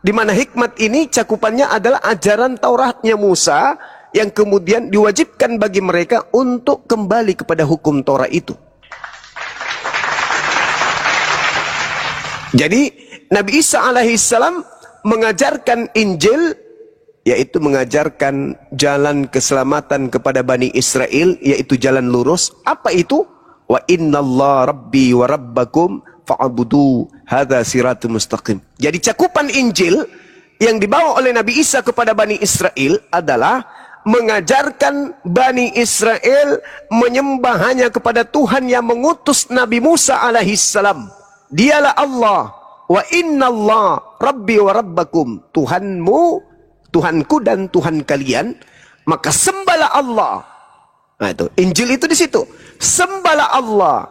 di mana hikmat ini cakupannya adalah ajaran Tauratnya Musa yang kemudian diwajibkan bagi mereka untuk kembali kepada hukum Taurat itu. Jadi Nabi Isa alaihissalam mengajarkan Injil, yaitu mengajarkan jalan keselamatan kepada Bani Israel, yaitu jalan lurus. Apa itu? Wa innallaha rabbi wa rabbakum fa'budu hadza siratul mustaqim. Jadi cakupan Injil yang dibawa oleh Nabi Isa kepada Bani Israel adalah mengajarkan Bani Israel menyembah hanya kepada Tuhan yang mengutus Nabi Musa alaihissalam. Dialah Allah. Wa innallaha rabbi wa rabbakum. Tuhanmu, Tuhanku dan Tuhan kalian, maka sembahlah Allah. Nah itu, Injil itu di situ. Sembahlah Allah.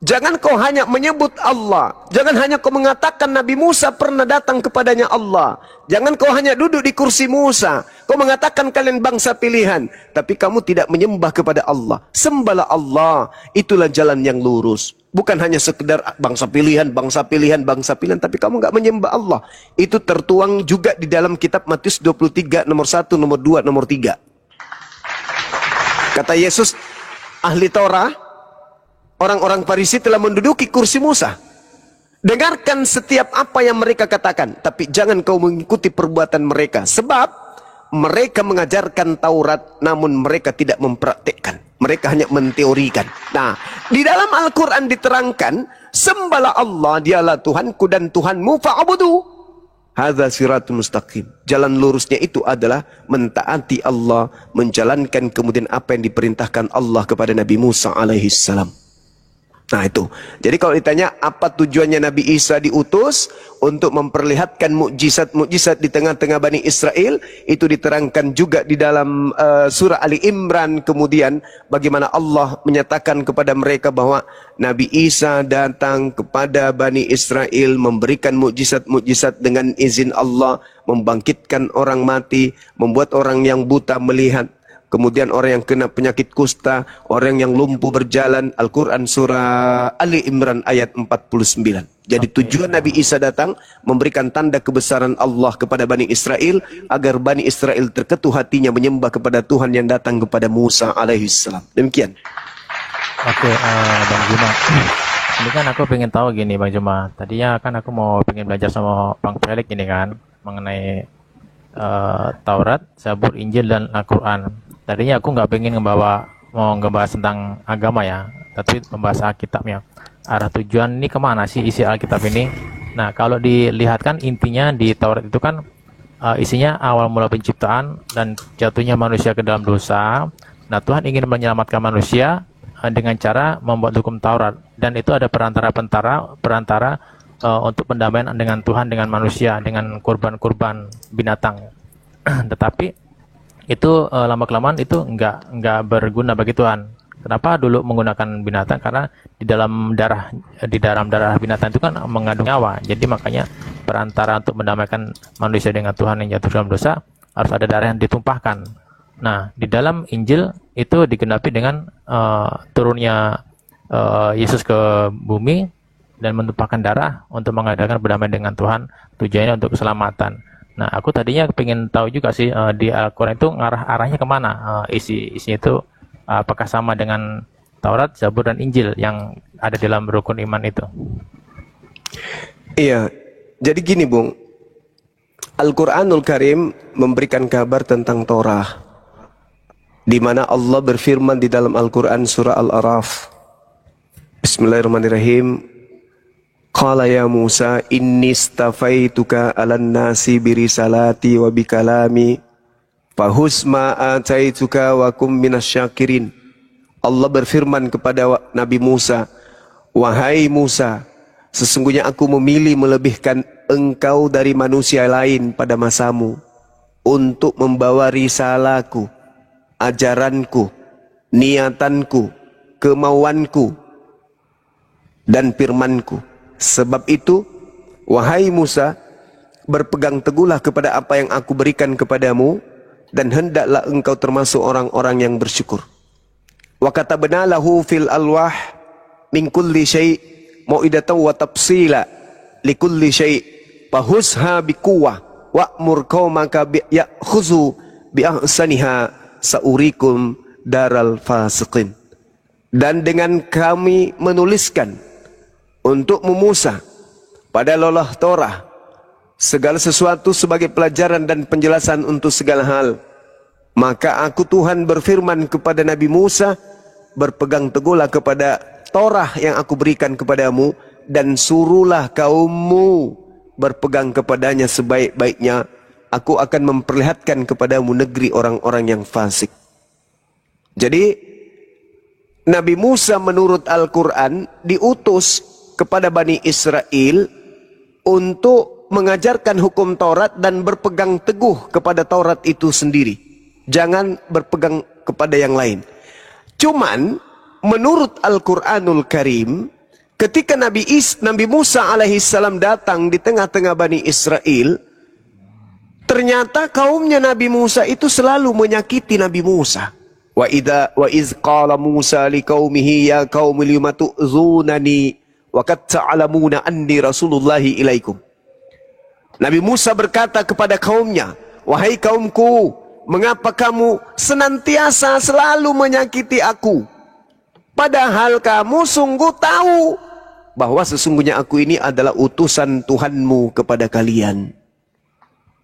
Jangan kau hanya menyebut Allah. Jangan hanya kau mengatakan Nabi Musa pernah datang kepadanya Allah. Jangan kau hanya duduk di kursi Musa. Kau mengatakan kalian bangsa pilihan, tapi kamu tidak menyembah kepada Allah. Sembahlah Allah. Itulah jalan yang lurus. Bukan hanya sekedar bangsa pilihan, bangsa pilihan, bangsa pilihan, tapi kamu nggak menyembah Allah. Itu tertuang juga di dalam kitab Matius 23 nomor 1, nomor 2, nomor 3. Kata Yesus, ahli Torah, orang-orang Farisi telah menduduki kursi Musa. Dengarkan setiap apa yang mereka katakan, tapi jangan kau mengikuti perbuatan mereka, sebab mereka mengajarkan Taurat namun mereka tidak mempraktikkan. Mereka hanya menteorikan. Nah, di dalam Al-Quran diterangkan, sembahlah Allah, dialah Tuhanku dan Tuhanmu, fa'budu hadza siratul mustaqim. Jalan lurusnya itu adalah mentaati Allah, menjalankan kemudian apa yang diperintahkan Allah kepada Nabi Musa alaihissalam. Nah itu. Jadi kalau ditanya apa tujuannya Nabi Isa diutus, untuk memperlihatkan mukjizat-mukjizat di tengah-tengah Bani Israel, itu diterangkan juga di dalam surah Ali Imran. Kemudian bagaimana Allah menyatakan kepada mereka bahwa Nabi Isa datang kepada Bani Israel, memberikan mukjizat-mukjizat dengan izin Allah, membangkitkan orang mati, membuat orang yang buta melihat, kemudian orang yang kena penyakit kusta, orang yang lumpuh berjalan. Al-Quran surah Ali Imran ayat 49. Jadi tujuan Nabi Isa datang memberikan tanda kebesaran Allah kepada Bani Israel, agar Bani Israel terketuh hatinya menyembah kepada Tuhan yang datang kepada Musa alaihissalam. Demikian. Oke, Bang Juma. Ini kan aku pengen tahu gini Bang Juma. Tadinya kan aku mau pengen belajar sama Bang Felix ini kan, mengenai Taurat, Zabur, Injil, dan Al-Quran. Tadinya aku nggak pengen mau ngebahas tentang agama ya, tapi membahas Alkitabnya. Arah tujuan ini kemana sih isi Alkitab ini? Nah, kalau dilihat kan intinya di Taurat itu kan isinya awal mula penciptaan dan jatuhnya manusia ke dalam dosa. Nah, Tuhan ingin menyelamatkan manusia dengan cara membuat hukum Taurat, dan itu ada perantara untuk pendamaian dengan Tuhan, dengan manusia, dengan kurban-kurban binatang. Tetapi itu lama-kelamaan itu nggak berguna bagi Tuhan. Kenapa dulu menggunakan binatang? Karena di dalam darah binatang itu kan mengandung nyawa. Jadi makanya perantara untuk mendamaikan manusia dengan Tuhan yang jatuh dalam dosa, harus ada darah yang ditumpahkan. Nah, di dalam Injil itu digenapi dengan turunnya Yesus ke bumi dan menumpahkan darah untuk mengadakan perdamaian dengan Tuhan, tujuannya untuk keselamatan. Nah, aku tadinya pengen tahu juga sih di Al-Quran itu arahnya kemana, isinya itu apakah sama dengan Taurat, Zabur, dan Injil yang ada dalam rukun iman itu? Iya, jadi gini Bung, Al-Quranul Karim memberikan kabar tentang Torah, di mana Allah berfirman di dalam Al-Quran surah Al-Araf, Bismillahirrahmanirrahim, Qala ya Musa inni stafaituka 'alan nasi birisalati wa bikalami fahus ma ataituka wa kum minasyakirin. Allah berfirman kepada Nabi Musa, wahai Musa, sesungguhnya aku memilih melebihkan engkau dari manusia lain pada masamu untuk membawa risalahku, ajaranku, niatanku, kemauanku, dan firmanku. Sebab itu, wahai Musa, berpegang teguhlah kepada apa yang aku berikan kepadamu, dan hendaklah engkau termasuk orang-orang yang bersyukur. Wa katabna lahu fil alwah min kulli syai' mau'idatan wa tafsila li kulli syai' fahusha biquwwah wa'mur qaumaka ya'khuzu bi ahsaniha saurikum daral fasiqin. Dan dengan kami menuliskan untuk Musa pada lauh Torah segala sesuatu sebagai pelajaran dan penjelasan untuk segala hal. Maka aku Tuhan berfirman kepada Nabi Musa, berpegang teguhlah kepada Torah yang aku berikan kepadamu, dan suruhlah kaummu berpegang kepadanya sebaik-baiknya. Aku akan memperlihatkan kepadamu negeri orang-orang yang fasik. Jadi Nabi Musa menurut Al-Quran diutus kepada Bani Israel untuk mengajarkan hukum Taurat dan berpegang teguh kepada Taurat itu sendiri. Jangan berpegang kepada yang lain. Cuman menurut Al-Quranul Karim, ketika Nabi Musa alaihissalam datang di tengah-tengah Bani Israel, ternyata kaumnya Nabi Musa itu selalu menyakiti Nabi Musa. Wa iz qala Musa liqaumihi ya qaumi lima tu'zunani wa qad ta'lamuna anni rasulullahi ilaikum. Nabi Musa berkata kepada kaumnya, wahai kaumku, mengapa kamu senantiasa selalu menyakiti aku, padahal kamu sungguh tahu bahwa sesungguhnya aku ini adalah utusan Tuhanmu kepada kalian.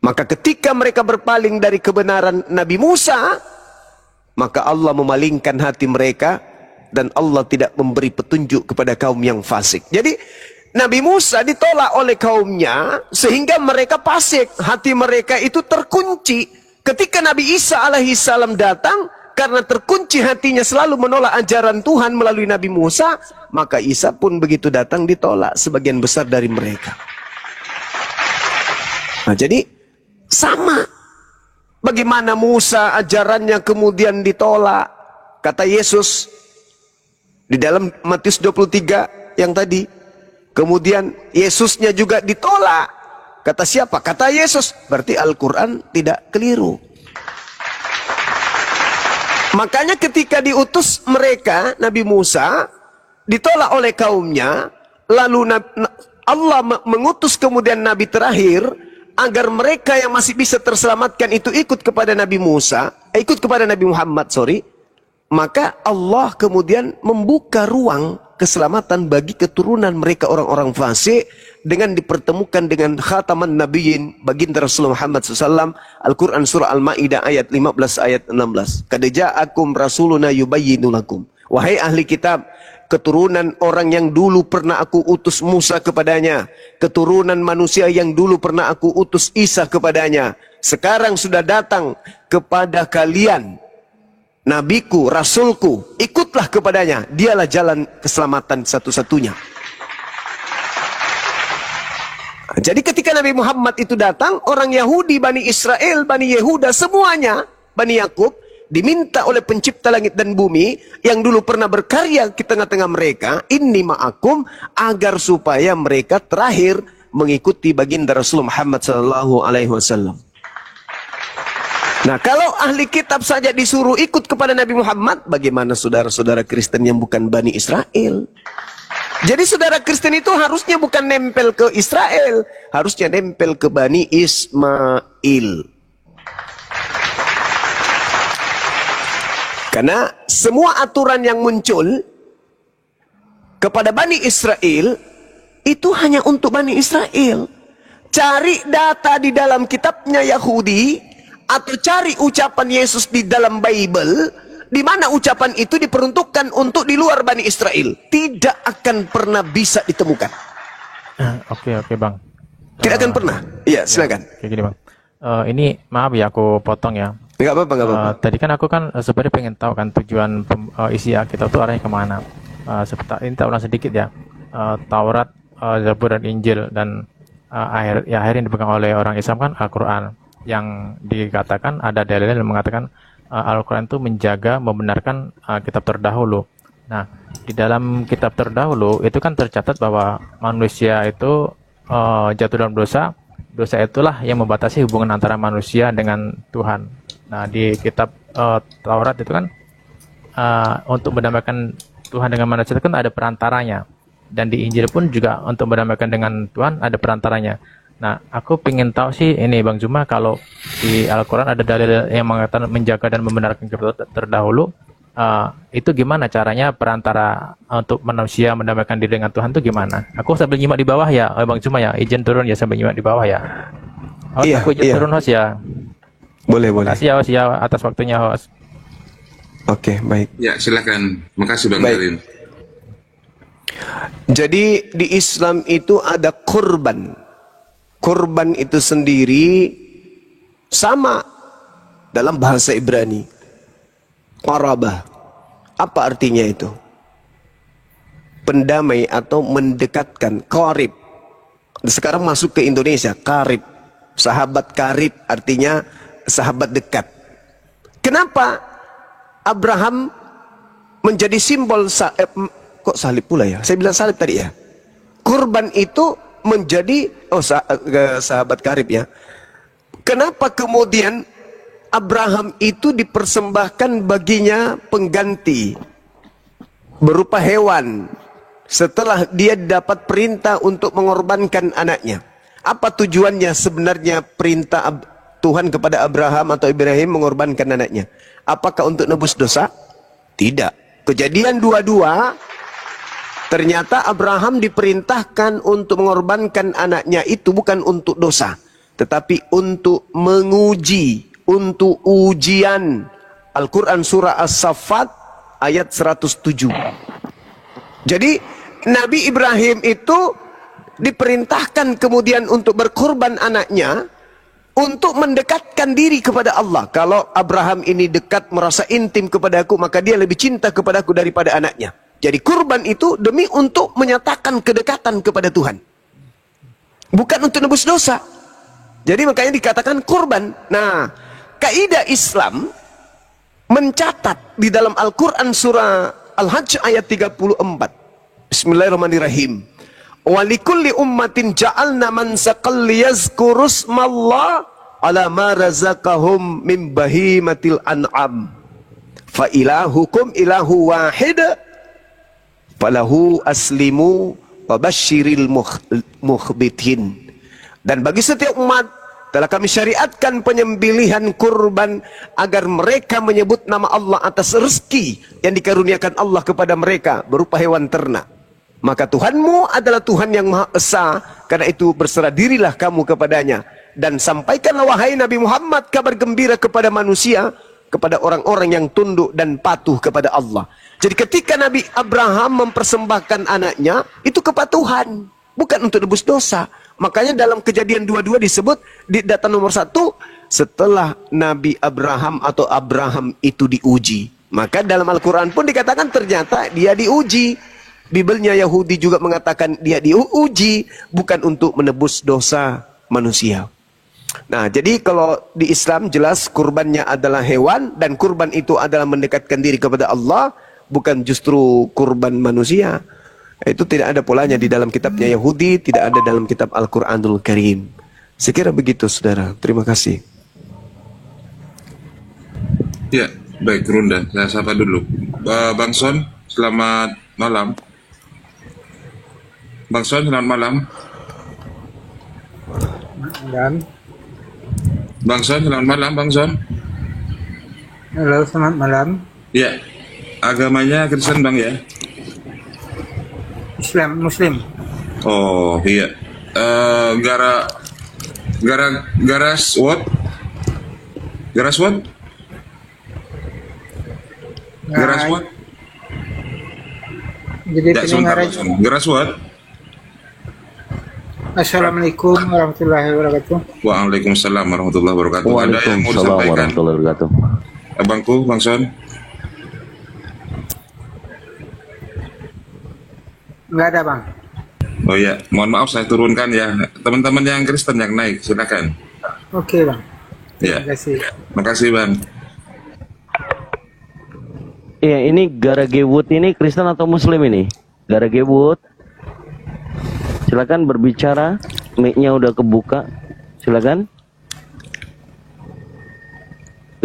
Maka ketika mereka berpaling dari kebenaran Nabi Musa, maka Allah memalingkan hati mereka dan Allah tidak memberi petunjuk kepada kaum yang fasik. Jadi Nabi Musa ditolak oleh kaumnya sehingga mereka fasik. Hati mereka itu terkunci. Ketika Nabi Isa alaihissalam datang, karena terkunci hatinya selalu menolak ajaran Tuhan melalui Nabi Musa, maka Isa pun begitu datang ditolak sebagian besar dari mereka. Nah, jadi sama. Bagaimana Musa ajarannya kemudian ditolak? Kata Yesus di dalam Matius 23 yang tadi. Kemudian Yesusnya juga ditolak. Kata siapa? Kata Yesus. Berarti Al-Quran tidak keliru. Makanya ketika diutus mereka, Nabi Musa ditolak oleh kaumnya, lalu Allah mengutus kemudian Nabi terakhir agar mereka yang masih bisa terselamatkan itu ikut kepada Nabi Muhammad, maka Allah kemudian membuka ruang keselamatan bagi keturunan mereka orang-orang fasik dengan dipertemukan dengan khataman nabiyyin baginda Rasulullah Muhammad SAW. Al-Quran surah Al-Ma'idah ayat 15 ayat 16. Qad ja'akum rasuluna yubayyinu lakum. Wahai ahli kitab, keturunan orang yang dulu pernah aku utus Musa kepadanya, keturunan manusia yang dulu pernah aku utus Isa kepadanya, sekarang sudah datang kepada kalian nabiku, rasulku, ikutlah kepadanya, dialah jalan keselamatan satu-satunya. Jadi ketika Nabi Muhammad itu datang, orang Yahudi, Bani Israel, Bani Yehuda, semuanya, Bani Yakub, diminta oleh pencipta langit dan bumi yang dulu pernah berkarya di tengah-tengah mereka, inni ma'akum, agar supaya mereka terakhir mengikuti baginda Rasulullah Muhammad SAW. Nah, kalau ahli kitab saja disuruh ikut kepada Nabi Muhammad, bagaimana saudara-saudara Kristen yang bukan Bani Israel? Jadi saudara Kristen itu harusnya bukan nempel ke Israel, harusnya nempel ke Bani Ismail. Karena semua aturan yang muncul kepada Bani Israel itu hanya untuk Bani Israel. Cari data di dalam kitabnya Yahudi atau cari ucapan Yesus di dalam Bible, di mana ucapan itu diperuntukkan untuk di luar Bani Israel, tidak akan pernah bisa ditemukan. Oke Bang. Tidak akan pernah. Iya, silakan. Kayak gini Bang. Ini maaf ya aku potong ya. Nggak apa-apa. Tadi kan aku kan sebenarnya pengen tahu kan tujuan isi kita tuh arahnya kemana. Seperti ini tak ulang sedikit ya. Taurat, Zabur dan Injil dan akhirnya dipegang oleh orang Islam kan Al-Quran, yang dikatakan ada dalil yang mengatakan Al-Quran itu menjaga, membenarkan kitab terdahulu. Nah, di dalam kitab terdahulu itu kan tercatat bahwa manusia itu jatuh dalam dosa. Dosa itulah yang membatasi hubungan antara manusia dengan Tuhan. Nah, di kitab Taurat itu kan untuk mendamaikan Tuhan dengan manusia itu kan ada perantaranya. Dan di Injil pun juga untuk mendamaikan dengan Tuhan ada perantaranya. Nah, aku pengen tahu sih ini Bang Zuma, kalau di Al-Quran ada dalil yang mengatakan menjaga dan membenarkan kitab terdahulu, itu gimana caranya perantara untuk manusia mendamaikan diri dengan Tuhan itu gimana? Aku sambil nyimak di bawah ya, Bang Zuma ya, izin turun ya sambil nyimak di bawah ya. Iya, aku izin turun host ya. Boleh. Terima kasih ya host ya atas waktunya host. Oke, baik. Ya, silakan. Makasih Bang Dalin. Jadi di Islam itu ada kurban. Kurban itu sendiri sama dalam bahasa Ibrani. Qarabah. Apa artinya itu? Pendamai atau mendekatkan. Qarib. Sekarang masuk ke Indonesia. Qarib. Sahabat karib artinya sahabat dekat. Kenapa Abraham menjadi simbol kok salib pula ya? Saya bilang salib tadi ya. Kurban itu menjadi sahabat karib ya. Kenapa kemudian Abraham itu dipersembahkan baginya pengganti berupa hewan setelah dia dapat perintah untuk mengorbankan anaknya? Apa tujuannya sebenarnya perintah Tuhan kepada Abraham atau Ibrahim mengorbankan anaknya? Apakah untuk nebus dosa? Tidak. Kejadian 22 ternyata Abraham diperintahkan untuk mengorbankan anaknya itu bukan untuk dosa, tetapi untuk menguji, untuk ujian. Al-Quran surah As-Saffat ayat 107. Jadi Nabi Ibrahim itu diperintahkan kemudian untuk berkorban anaknya untuk mendekatkan diri kepada Allah. Kalau Abraham ini dekat, merasa intim kepadaku, maka dia lebih cinta kepadaku daripada anaknya. Jadi kurban itu demi untuk menyatakan kedekatan kepada Tuhan, bukan untuk nebus dosa. Jadi makanya dikatakan kurban. Nah, kaidah Islam mencatat di dalam Al-Quran surah Al-Hajj ayat 34. Bismillahirrahmanirrahim. Walikulli ummatin ja'alna mansaqal liyazkurusmallah ala ma razaqahum min bahimatil an'am. Fa ilahukum ilahu wahid falahu aslimu wabasyiril mukhbitin. Dan bagi setiap umat telah kami syariatkan penyembelihan kurban agar mereka menyebut nama Allah atas rezeki yang dikaruniakan Allah kepada mereka berupa hewan ternak. Maka Tuhanmu adalah Tuhan yang Maha Esa, karena itu berserah dirilah kamu kepadanya. Dan sampaikanlah wahai Nabi Muhammad kabar gembira kepada manusia, kepada orang-orang yang tunduk dan patuh kepada Allah. Jadi ketika Nabi Abraham mempersembahkan anaknya, itu kepatuhan, bukan untuk nebus dosa. Makanya dalam Kejadian 22 disebut di data nomor 1, setelah Nabi Abraham atau Abraham itu diuji. Maka dalam Al-Quran pun dikatakan ternyata dia diuji. Bibelnya Yahudi juga mengatakan dia diuji bukan untuk menebus dosa manusia. Nah, jadi kalau di Islam jelas kurbannya adalah hewan, dan kurban itu adalah mendekatkan diri kepada Allah, bukan justru kurban manusia. Itu tidak ada polanya di dalam kitabnya Yahudi, tidak ada dalam kitab Al-Quranul Karim. Saya kira begitu, saudara. Terima kasih. Ya, baik Runda. Saya sapa dulu. Bang Son, selamat malam. Bang Son, selamat malam. Dan Bang Son, selamat malam, Bang Son. halo, selamat malam. Ya, agamanya Kristen, Bang ya? Muslim. Oh, iya. Garas what? Garas what? Garas what? Jadi Ya, sebentar, Bang Son. Garas what? Assalamualaikum warahmatullahi wabarakatuh. Waalaikumsalam warahmatullahi wabarakatuh. Ada yang mau Waalaikumsalam disampaikan? warahmatullahi wabarakatuh. Abangku, Bang Son. Enggak ada, Bang. Oh ya, mohon maaf saya turunkan ya. Teman-teman yang Kristen yang naik, silakan. Oke, Bang. Ya. Terima kasih. Makasih, Bang. Iya, ini Garage Wood ini Kristen atau Muslim ini? Garage Wood. Silakan berbicara. Mic-nya udah kebuka. Silakan.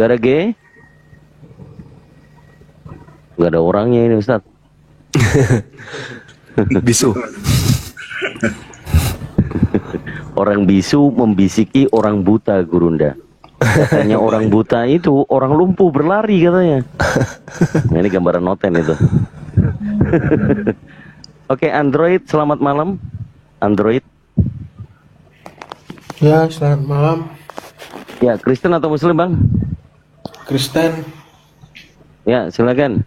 Garage. Gak ada orangnya ini, Ustaz. Bisu. Orang bisu membisiki orang buta, Gurunda. Katanya orang buta itu orang lumpuh berlari katanya. Nah, ini gambaran noten itu. Oke, Android, selamat malam. Android. Ya, selamat malam. Ya, Kristen atau Muslim, Bang? Kristen. Ya, silakan.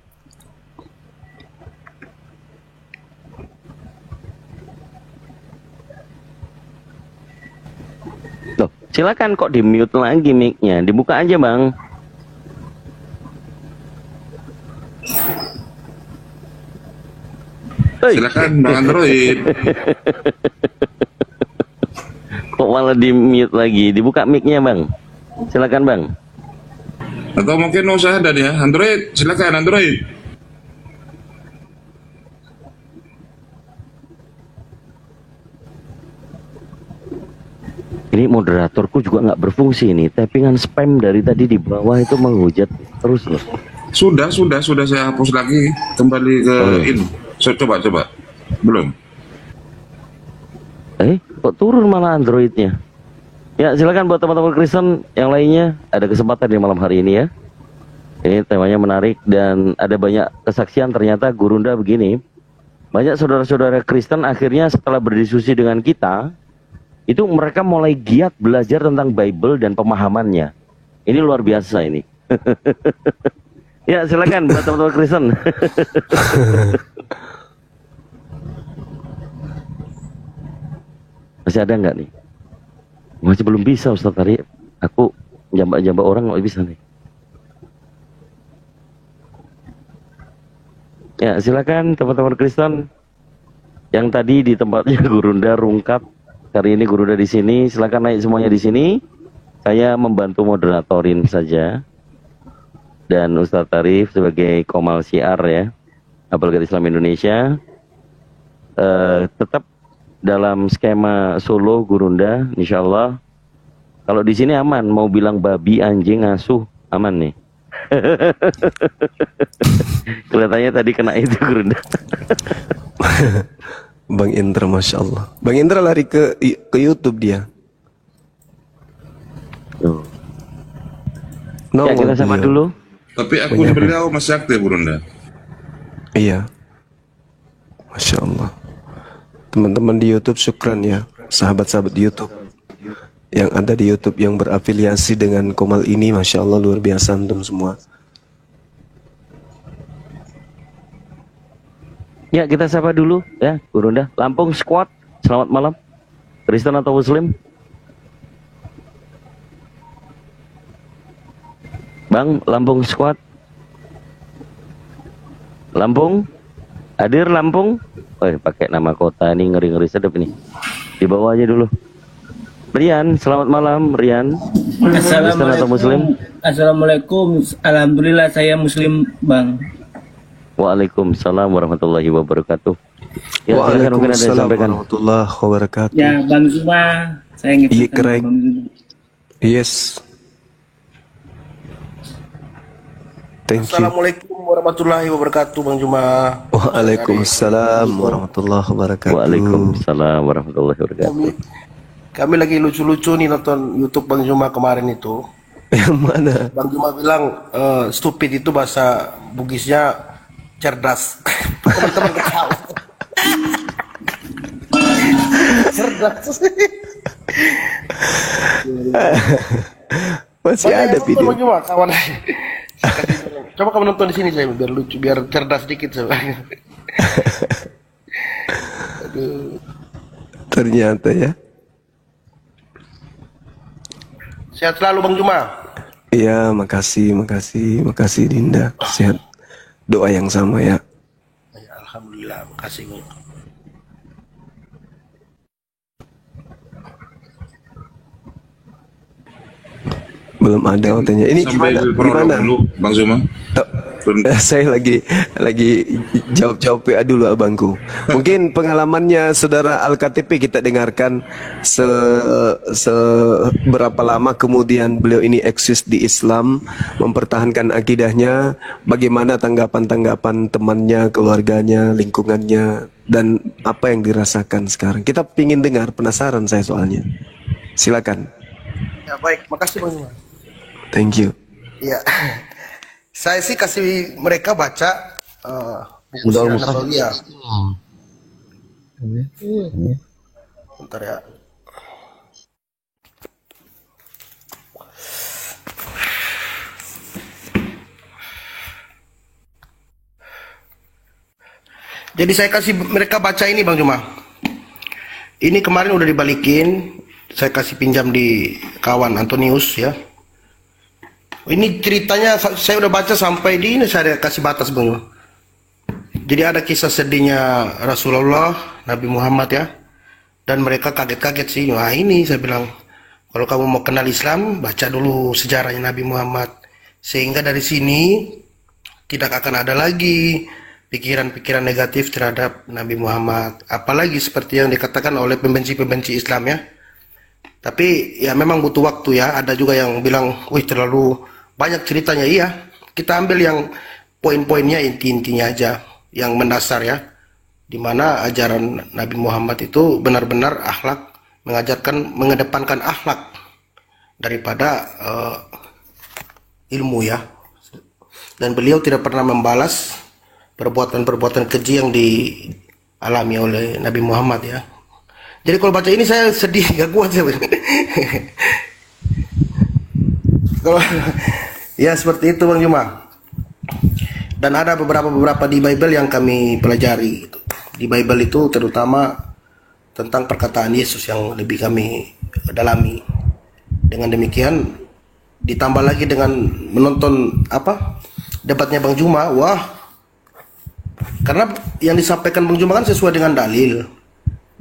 Loh, silakan, kok di mute lagi mic-nya. Dibuka aja, Bang. Silakan, Bang Android. Kok malah di mute lagi? Dibuka mic-nya, Bang. Silakan, Bang. Atau mungkin usah ada ya. Android, silakan Android. Ini moderatorku juga nggak berfungsi ini. Tappingan spam dari tadi di bawah itu menghujat terus loh. Sudah saya hapus lagi. Kembali ke ini. Coba. Belum. Kok turun malah Androidnya? Ya, silakan buat teman-teman Kristen yang lainnya, ada kesempatan di malam hari ini ya. Ini temanya menarik dan ada banyak kesaksian. Ternyata Gurunda begini, banyak saudara-saudara Kristen akhirnya setelah berdiskusi dengan kita, itu mereka mulai giat belajar tentang Bible dan pemahamannya. Ini luar biasa ini. Ya, silakan buat teman-teman Kristen. Masih ada nggak nih? Masih belum bisa, Ustaz Tari. Aku jambak-jambak orang nggak bisa nih. Ya, silakan teman-teman Kristen yang tadi di tempatnya Gurunda rungkat. Hari ini Gurunda di sini, silakan naik semuanya di sini. Saya membantu moderatorin saja. Dan Ustaz Tarif sebagai Komal Syiar ya, Apologet Islam Indonesia. Tetap dalam skema solo Gurunda, insya Allah. Kalau di sini aman, mau bilang babi, anjing, asuh, aman nih. Kelihatannya tadi kena itu Gurunda. Bang Indra, masya Allah. Bang Indra lari ke YouTube dia. Ya, kita sama dulu. Tapi akun beliau masih aktif, Gurunda. Iya. Masya Allah. Teman-teman di YouTube, syukran ya. Sahabat-sahabat di YouTube yang ada di YouTube yang berafiliasi dengan Komal ini, masya Allah luar biasa antum semua. Ya, kita sapa dulu ya, Gurunda. Lampung Squad, selamat malam. Kristen atau Muslim? Bang, Lampung Squad. Lampung? Hadir Lampung? Pakai nama kota ini ngeri-ngeri sedep ini. Di bawah aja dulu. Rian, selamat malam Rian. Kristen atau Muslim? Assalamualaikum. Alhamdulillah saya Muslim, Bang. Waalaikumsalam warahmatullahi wabarakatuh. Ya, Waalaikumsalam warahmatullahi wabarakatuh. Ya, Bang Zuma, saya ngikutin Bang Zuma. Yes. Thank you. Assalamualaikum warahmatullahi wabarakatuh, Bang Juma. Waalaikumsalam warahmatullahi wabarakatuh. Waalaikumsalam warahmatullahi wabarakatuh. Kami lagi lucu-lucu nih nonton YouTube Bang Juma kemarin itu. Yang mana? Bang Juma bilang stupid itu bahasa Bugisnya cerdas. Teman-teman ketawa. Cerdas. Masih ada video. Bang Juma, kawan. Coba kamu nonton di sini saya biar lucu, biar cerdas dikit saya. Aduh. Ternyata ya. Sehat selalu Bang Juma. Iya, makasih Dinda. Sehat. Doa yang sama ya. Ya, alhamdulillah, makasih. Belum ada katanya. Ini Sampai gimana? dulu, Bang Zuma. Saya lagi jawab PA dulu abangku. Mungkin pengalamannya saudara Al-KTP kita dengarkan seberapa lama kemudian beliau ini eksis di Islam, mempertahankan akidahnya, bagaimana tanggapan-tanggapan temannya, keluarganya, lingkungannya, dan apa yang dirasakan sekarang. Kita pingin dengar, penasaran saya soalnya. Silakan. Ya baik, makasih Bang Juma. Thank you. Iya. Saya sih kasih mereka baca Udah Nabawiyah. Bentar ya. Jadi saya kasih mereka baca ini Bang Juma. Ini kemarin udah dibalikin, saya kasih pinjam di kawan Antonius ya. Ini ceritanya saya udah baca sampai di ini, saya kasih batas Bang Juma. Jadi ada kisah sedihnya Rasulullah, Nabi Muhammad ya. Dan mereka kaget-kaget sih. Wah ini saya bilang, kalau kamu mau kenal Islam, baca dulu sejarahnya Nabi Muhammad. Sehingga dari sini tidak akan ada lagi pikiran-pikiran negatif terhadap Nabi Muhammad. Apalagi seperti yang dikatakan oleh pembenci-pembenci Islam ya. Tapi ya memang butuh waktu ya. Ada juga yang bilang, wih terlalu banyak ceritanya. Iya, kita ambil yang poin-poinnya, inti-intinya aja, yang mendasar ya. Dimana ajaran Nabi Muhammad itu benar-benar akhlak, mengedepankan akhlak daripada ilmu ya. Dan beliau tidak pernah membalas perbuatan-perbuatan keji yang dialami oleh Nabi Muhammad ya. Jadi kalau baca ini saya sedih, gak kuat saya. Kalau ya seperti itu Bang Juma. Dan ada beberapa di Bible yang kami pelajari. Di Bible itu terutama tentang perkataan Yesus yang lebih kami dalami. Dengan demikian ditambah lagi dengan menonton debatnya Bang Juma, wah. Karena yang disampaikan Bang Juma kan sesuai dengan dalil.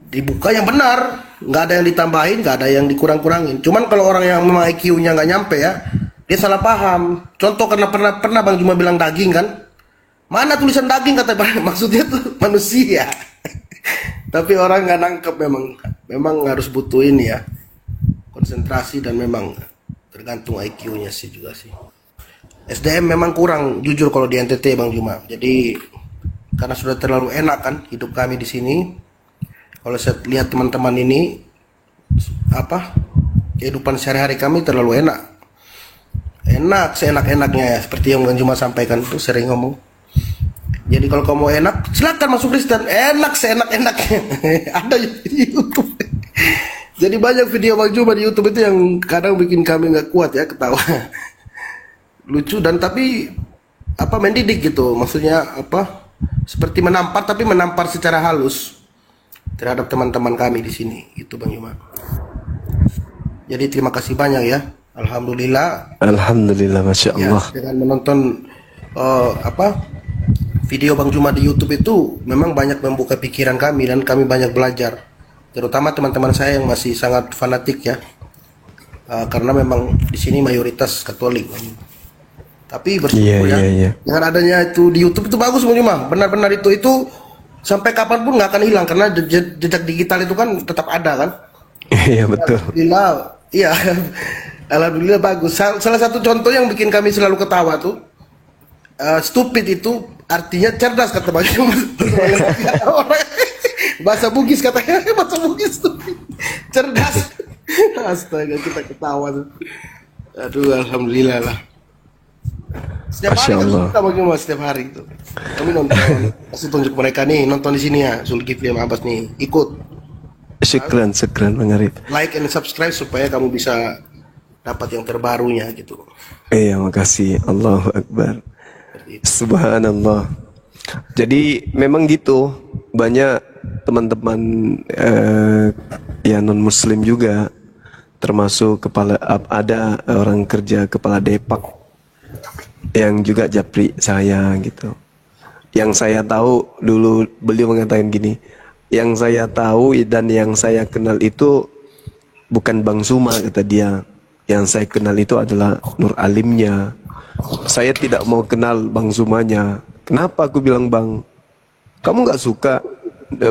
Dibuka yang benar, nggak ada yang ditambahin, nggak ada yang dikurang-kurangin. Cuman kalau orang yang memang IQ-nya nggak nyampe ya, dia salah paham. Contoh karena pernah Bang Juma bilang daging kan, mana tulisan daging kata maksudnya tuh manusia. Tapi orang nggak nangkep, memang harus butuh ini ya, konsentrasi dan memang tergantung IQ-nya sih juga sih. SDM memang kurang jujur kalau di NTT Bang Juma. Jadi karena sudah terlalu enak kan hidup kami di sini. Kalau saya lihat teman-teman ini kehidupan sehari-hari kami terlalu enak. Enak seenak-enaknya ya, seperti yang Bang Juma sampaikan tuh sering ngomong. Jadi kalau kamu enak, silakan masuk Kristen. Enak seenak-enaknya. Ada di YouTube. Jadi banyak video Bang Juma di YouTube itu yang kadang bikin kami nggak kuat ya ketawa. Lucu dan tapi mendidik gitu. Maksudnya seperti menampar tapi menampar secara halus terhadap teman-teman kami di sini. Itu Bang Juma. Jadi terima kasih banyak ya. Alhamdulillah. Alhamdulillah, Masya Allah. Ya, dengan menonton video Bang Juma di YouTube itu memang banyak membuka pikiran kami dan kami banyak belajar. Terutama teman-teman saya yang masih sangat fanatik ya. Karena memang di sini mayoritas Katolik. Tapi bersyukur ya. Dengan adanya itu di YouTube itu bagus Bang Juma. Benar-benar itu sampai kapanpun nggak akan hilang karena jejak digital itu kan tetap ada kan. Iya betul. Alhamdulillah, iya. Alhamdulillah bagus. Salah satu contoh yang bikin kami selalu ketawa tuh, stupid itu artinya cerdas kata Bang Yuma. Bahasa Bugis katanya, bahasa Bugis stupid. Cerdas. Astaga, kita ketawa tuh. Aduh, alhamdulillah lah. Setiap hari kan suka Bang Yuma, setiap hari itu. Kami nonton. Kasih tunjuk mereka nih, nonton di sini ya, Zulkifli sama Abbas nih, ikut. Syukran Bang Arif. Like and subscribe supaya kamu bisa dapat yang terbarunya gitu. Iya, makasih. Allahu Akbar. Subhanallah. Jadi memang gitu, banyak teman-teman yang non muslim juga, termasuk ada orang kerja kepala depak yang juga japri saya gitu. Yang saya tahu dulu beliau mengatakan gini, yang saya tahu dan yang saya kenal itu bukan Bang Zuma, kata dia. Yang saya kenal itu adalah Nur Alimnya. Saya tidak mau kenal Bang Zumanya. Kenapa aku bilang, Bang? Kamu gak suka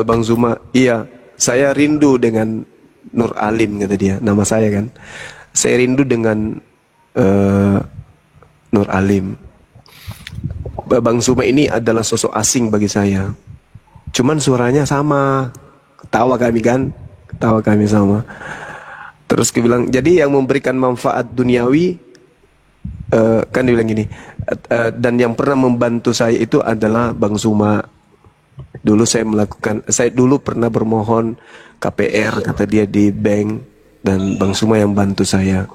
Bang Zuma? Iya, saya rindu dengan Nur Alim, kata dia. Nama saya kan. Saya rindu dengan Nur Alim. Bang Zuma ini adalah sosok asing bagi saya. Cuman suaranya sama. Ketawa kami kan. Ketawa kami sama. Terus dia bilang, jadi yang memberikan manfaat duniawi, kan dia bilang gini, dan yang pernah membantu saya itu adalah Bang Zuma. Dulu saya dulu pernah bermohon KPR, kata dia, di bank, dan Bang Zuma yang bantu saya.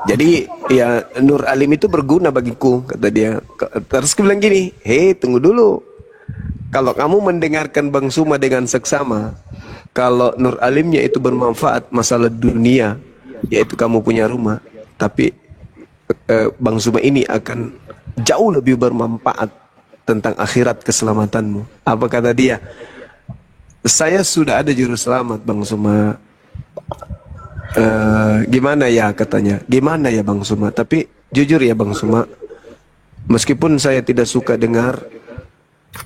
Jadi ya Nur Alim itu berguna bagiku, kata dia. Terus dia bilang gini, hei tunggu dulu, kalau kamu mendengarkan Bang Zuma dengan seksama, kalau Nur Alimnya itu bermanfaat masalah dunia, yaitu kamu punya rumah, tapi Bang Zuma ini akan jauh lebih bermanfaat tentang akhirat keselamatanmu. Apa kata dia? Saya sudah ada juru selamat Bang Zuma. Gimana ya, katanya, gimana ya Bang Zuma? Tapi jujur ya Bang Zuma, meskipun saya tidak suka dengar,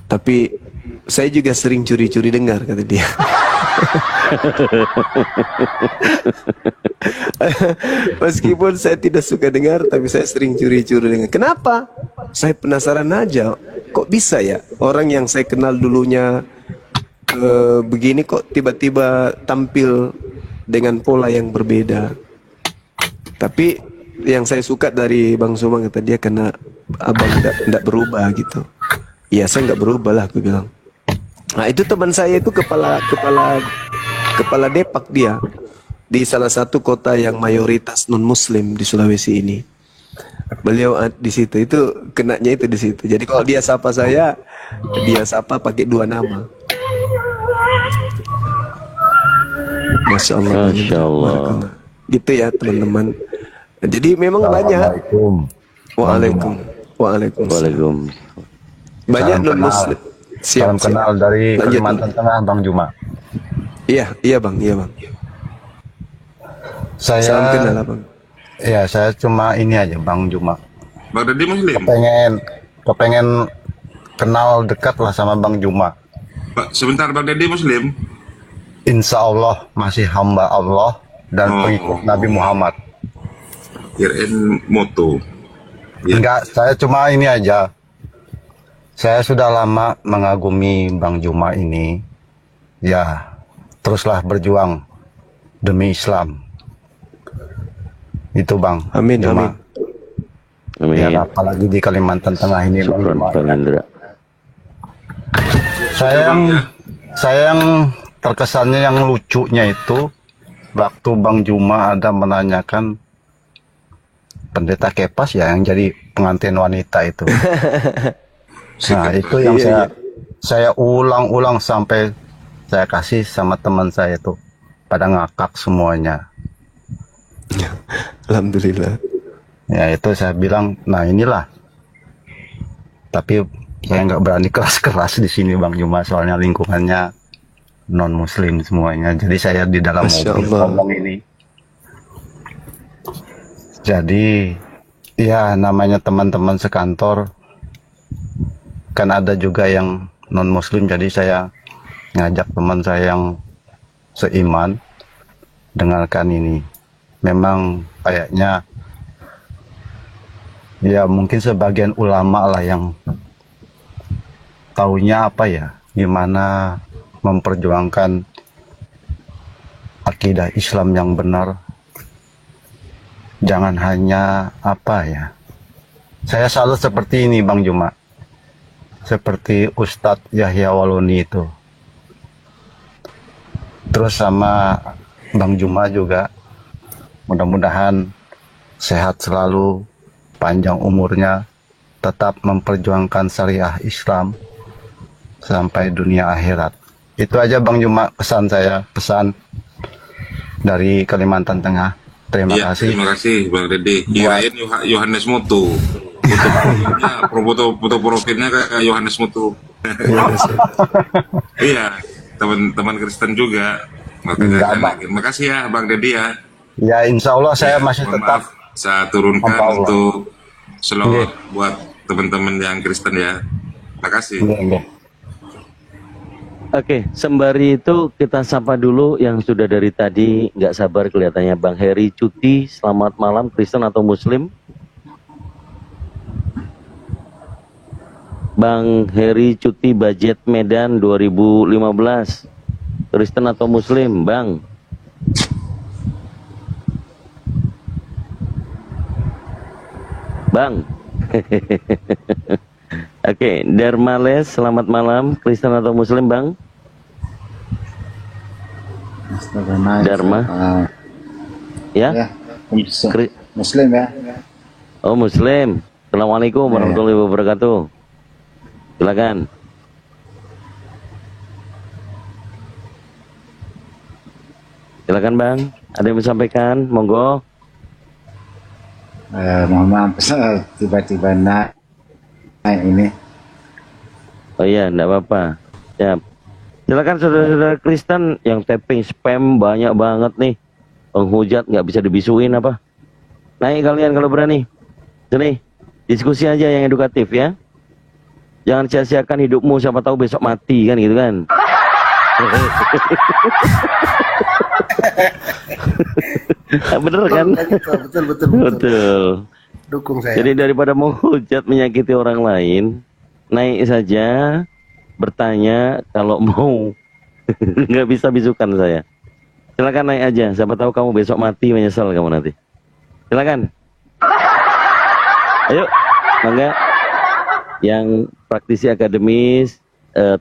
tapi saya juga sering curi-curi dengar, kata dia. Meskipun saya tidak suka dengar, tapi saya sering curi-curi dengar. Kenapa? Saya penasaran aja, kok bisa ya orang yang saya kenal dulunya begini kok tiba-tiba tampil dengan pola yang berbeda. Tapi yang saya suka dari Bang Zuma, kata dia, karena abang tidak berubah gitu. Ya saya nggak berubah lah, aku bilang. Nah itu teman saya itu kepala depak dia di salah satu kota yang mayoritas non Muslim di Sulawesi ini. Beliau di situ, itu kenanya itu di situ. Jadi kalau dia sapa saya, dia sapa pakai dua nama. Masya Allah. Masya Allah. Gitu ya teman-teman. Jadi memang banyak. Waalaikumsalam. Banyak non Muslim. Salam kenal dari Kalimantan Tengah, Bang Juma. Iya Bang. Salam kenal Bang. Ya, saya cuma ini aja Bang Juma. Bang Deddy Muslim. Kepengen kenal dekat lah sama Bang Juma. Pak, sebentar, Bang Deddy Muslim. Insya Allah masih hamba Allah dan pengikut Nabi Muhammad. Kirain moto. Ya. Enggak, saya cuma ini aja. Saya sudah lama mengagumi Bang Juma ini. Ya, teruslah berjuang demi Islam. Itu Bang. Amin, Juma. Amin. Ya, apalagi di Kalimantan Tengah ini. Syukran, Bang Indra. Saya yang terkesannya yang lucunya itu waktu Bang Juma ada menanyakan Pendeta Kepas ya yang jadi pengantin wanita itu. Nah itu yang saya ulang-ulang sampai saya kasih sama teman saya tuh pada ngakak semuanya. Alhamdulillah. Ya itu saya bilang, nah inilah. Tapi saya nggak berani keras-keras di sini Bang Juma, soalnya lingkungannya non Muslim semuanya. Jadi saya di dalam mobil ngomong ini. Jadi ya namanya teman-teman sekantor kan ada juga yang non Muslim, jadi saya ngajak teman saya yang seiman dengarkan ini. Memang kayaknya ya mungkin sebagian ulama lah yang taunya apa ya, gimana memperjuangkan akidah Islam yang benar. Jangan hanya apa ya, saya selalu seperti ini Bang Juma, seperti Ustadz Yahya Waluni itu, terus sama Bang Juma juga, mudah-mudahan sehat selalu, panjang umurnya, tetap memperjuangkan syariah Islam sampai dunia akhirat. Itu aja Bang Juma pesan saya, pesan dari Kalimantan Tengah. Terima kasih. Terima kasih Bang Dede. Kirain Yohanes Mutu. Foto profilnya kayak Yohanes Mutu. Iya, teman-teman Kristen juga. Makanya terima kasih ya Bang Dede ya. Ya insya Allah saya masih tetap. Saya turunkan untuk selawat buat teman-teman yang Kristen ya. Terima kasih. Oke, sembari itu kita sapa dulu yang sudah dari tadi nggak sabar kelihatannya, Bang Heri Cuti. Selamat malam, Kristen atau Muslim? Bang Heri Cuti Budget Medan 2015, Kristen atau Muslim, Bang? Bang. Oke, Darmales, selamat malam, Kristen atau Muslim, Bang? Dharma. Ya? Muslim ya. Oh, Muslim. Assalamualaikum warahmatullahi wabarakatuh. Silakan. Silakan, Bang. Ada yang mau sampaikan? Monggo. Mohon maaf, tiba-tiba naik ini. Oh iya, enggak apa-apa. Siap. Silakan saudara-saudara Kristen yang tapping spam banyak banget nih. Penghujat nggak bisa dibisuin apa. Naik kalian kalau berani. Sini, diskusi aja yang edukatif ya. Jangan sia-siakan hidupmu, siapa tahu besok mati kan gitu kan. Bener kan? Betul. Dukung saya. Jadi daripada menghujat menyakiti orang lain, naik saja, bertanya kalau mau. Nggak bisa bisukan saya. Silakan naik aja, siapa tahu kamu besok mati menyesal kamu nanti. Silakan. Ayo, mangga. Yang praktisi akademis,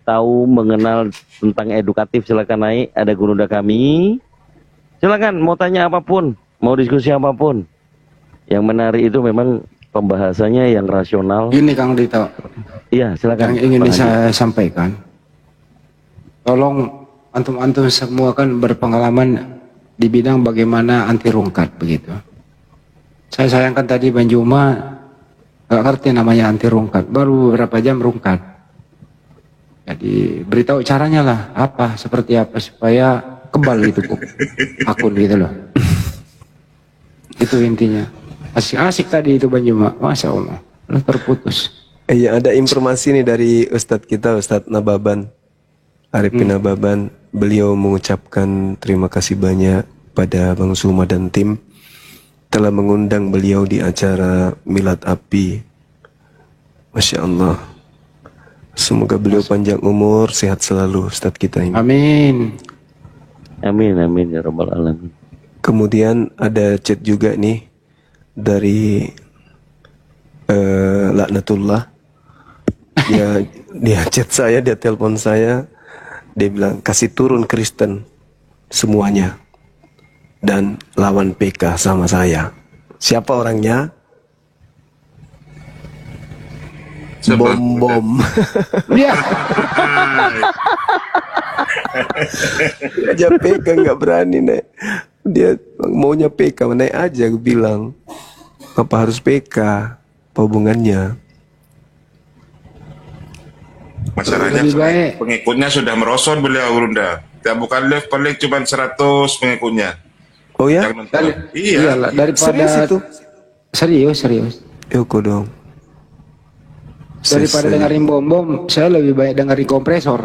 tahu mengenal tentang edukatif, silakan naik. Ada gurunda kami. Silakan mau tanya apapun, mau diskusi apapun. Yang menarik itu memang pembahasannya yang rasional. Gini Kang Dito. Iya, silakan. Yang ingin saya sampaikan, tolong antum-antum semua kan berpengalaman di bidang bagaimana anti rungkat begitu. Saya sayangkan tadi Bang Juma gak ngerti namanya anti rungkat, baru beberapa jam rungkat. Jadi beritahu caranya lah, apa, seperti apa supaya kebal gitu akun gitu loh. Itu intinya. Asik-asik tadi itu Bang Juma, Masya Allah, terputus. Iya, ada informasi nih dari Ustadz kita, Ustadz Nababan, Arifin Nababan. Beliau mengucapkan terima kasih banyak pada Bang Suma dan tim telah mengundang beliau di acara Milad Api. Masya Allah. Semoga beliau panjang umur, sehat selalu Ustadz kita ini. Amin. Amin, amin ya Rabbal Alamin. Kemudian ada chat juga nih dari Laknatullah. Dia chat saya, dia telepon saya. Dia bilang kasih turun Kristen semuanya dan lawan PK sama saya. Siapa orangnya? Bom. Iya. Aja PK nggak berani nek. Dia maunya PK, naik aja. Gue bilang apa harus PK? Apa hubungannya? Masalahnya pengikutnya sudah merosot beliau Gurunda. Tiap bukan live paling cuma 100 pengikutnya. Oh ya? Iya. Daripada serius. Yoko dong. Daripada dengerin bom, saya lebih banyak dengerin kompresor.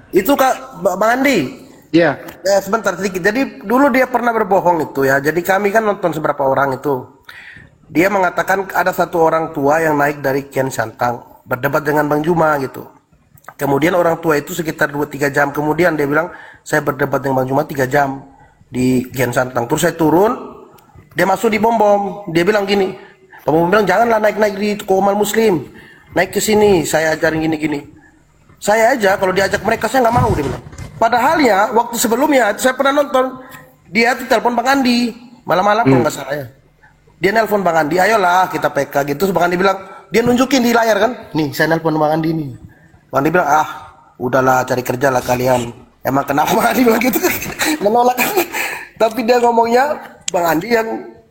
Itu Kak Bang Andi. Iya. Ya sebentar sedikit. Jadi dulu dia pernah berbohong itu ya. Jadi kami kan nonton seberapa orang itu. Dia mengatakan ada satu orang tua yang naik dari Kian Santang berdebat dengan Bang Juma gitu. Kemudian orang tua itu sekitar 2-3 jam kemudian dia bilang, saya berdebat dengan Bang Juma 3 jam di Kian Santang. Terus saya turun, dia masuk di Bom-Bom. Dia bilang gini, Pak Bom bilang janganlah naik-naik di Komal Muslim. Naik ke sini, saya ajarin gini-gini. Saya aja kalau diajak mereka saya nggak mau, dia bilang. Padahal ya waktu sebelumnya saya pernah nonton dia tuh telepon Bang Andi malam-malam kalau nggak salah ya. Dia nelpon Bang Andi, ayolah kita PK gitu. Terus Bang Andi bilang, dia nunjukin di layar kan, nih saya nelpon Bang Andi nih. Bang Andi bilang, udahlah cari kerja lah kalian. Emang kenapa Bang Andi bilang gitu? Menolak. Tapi dia ngomongnya Bang Andi yang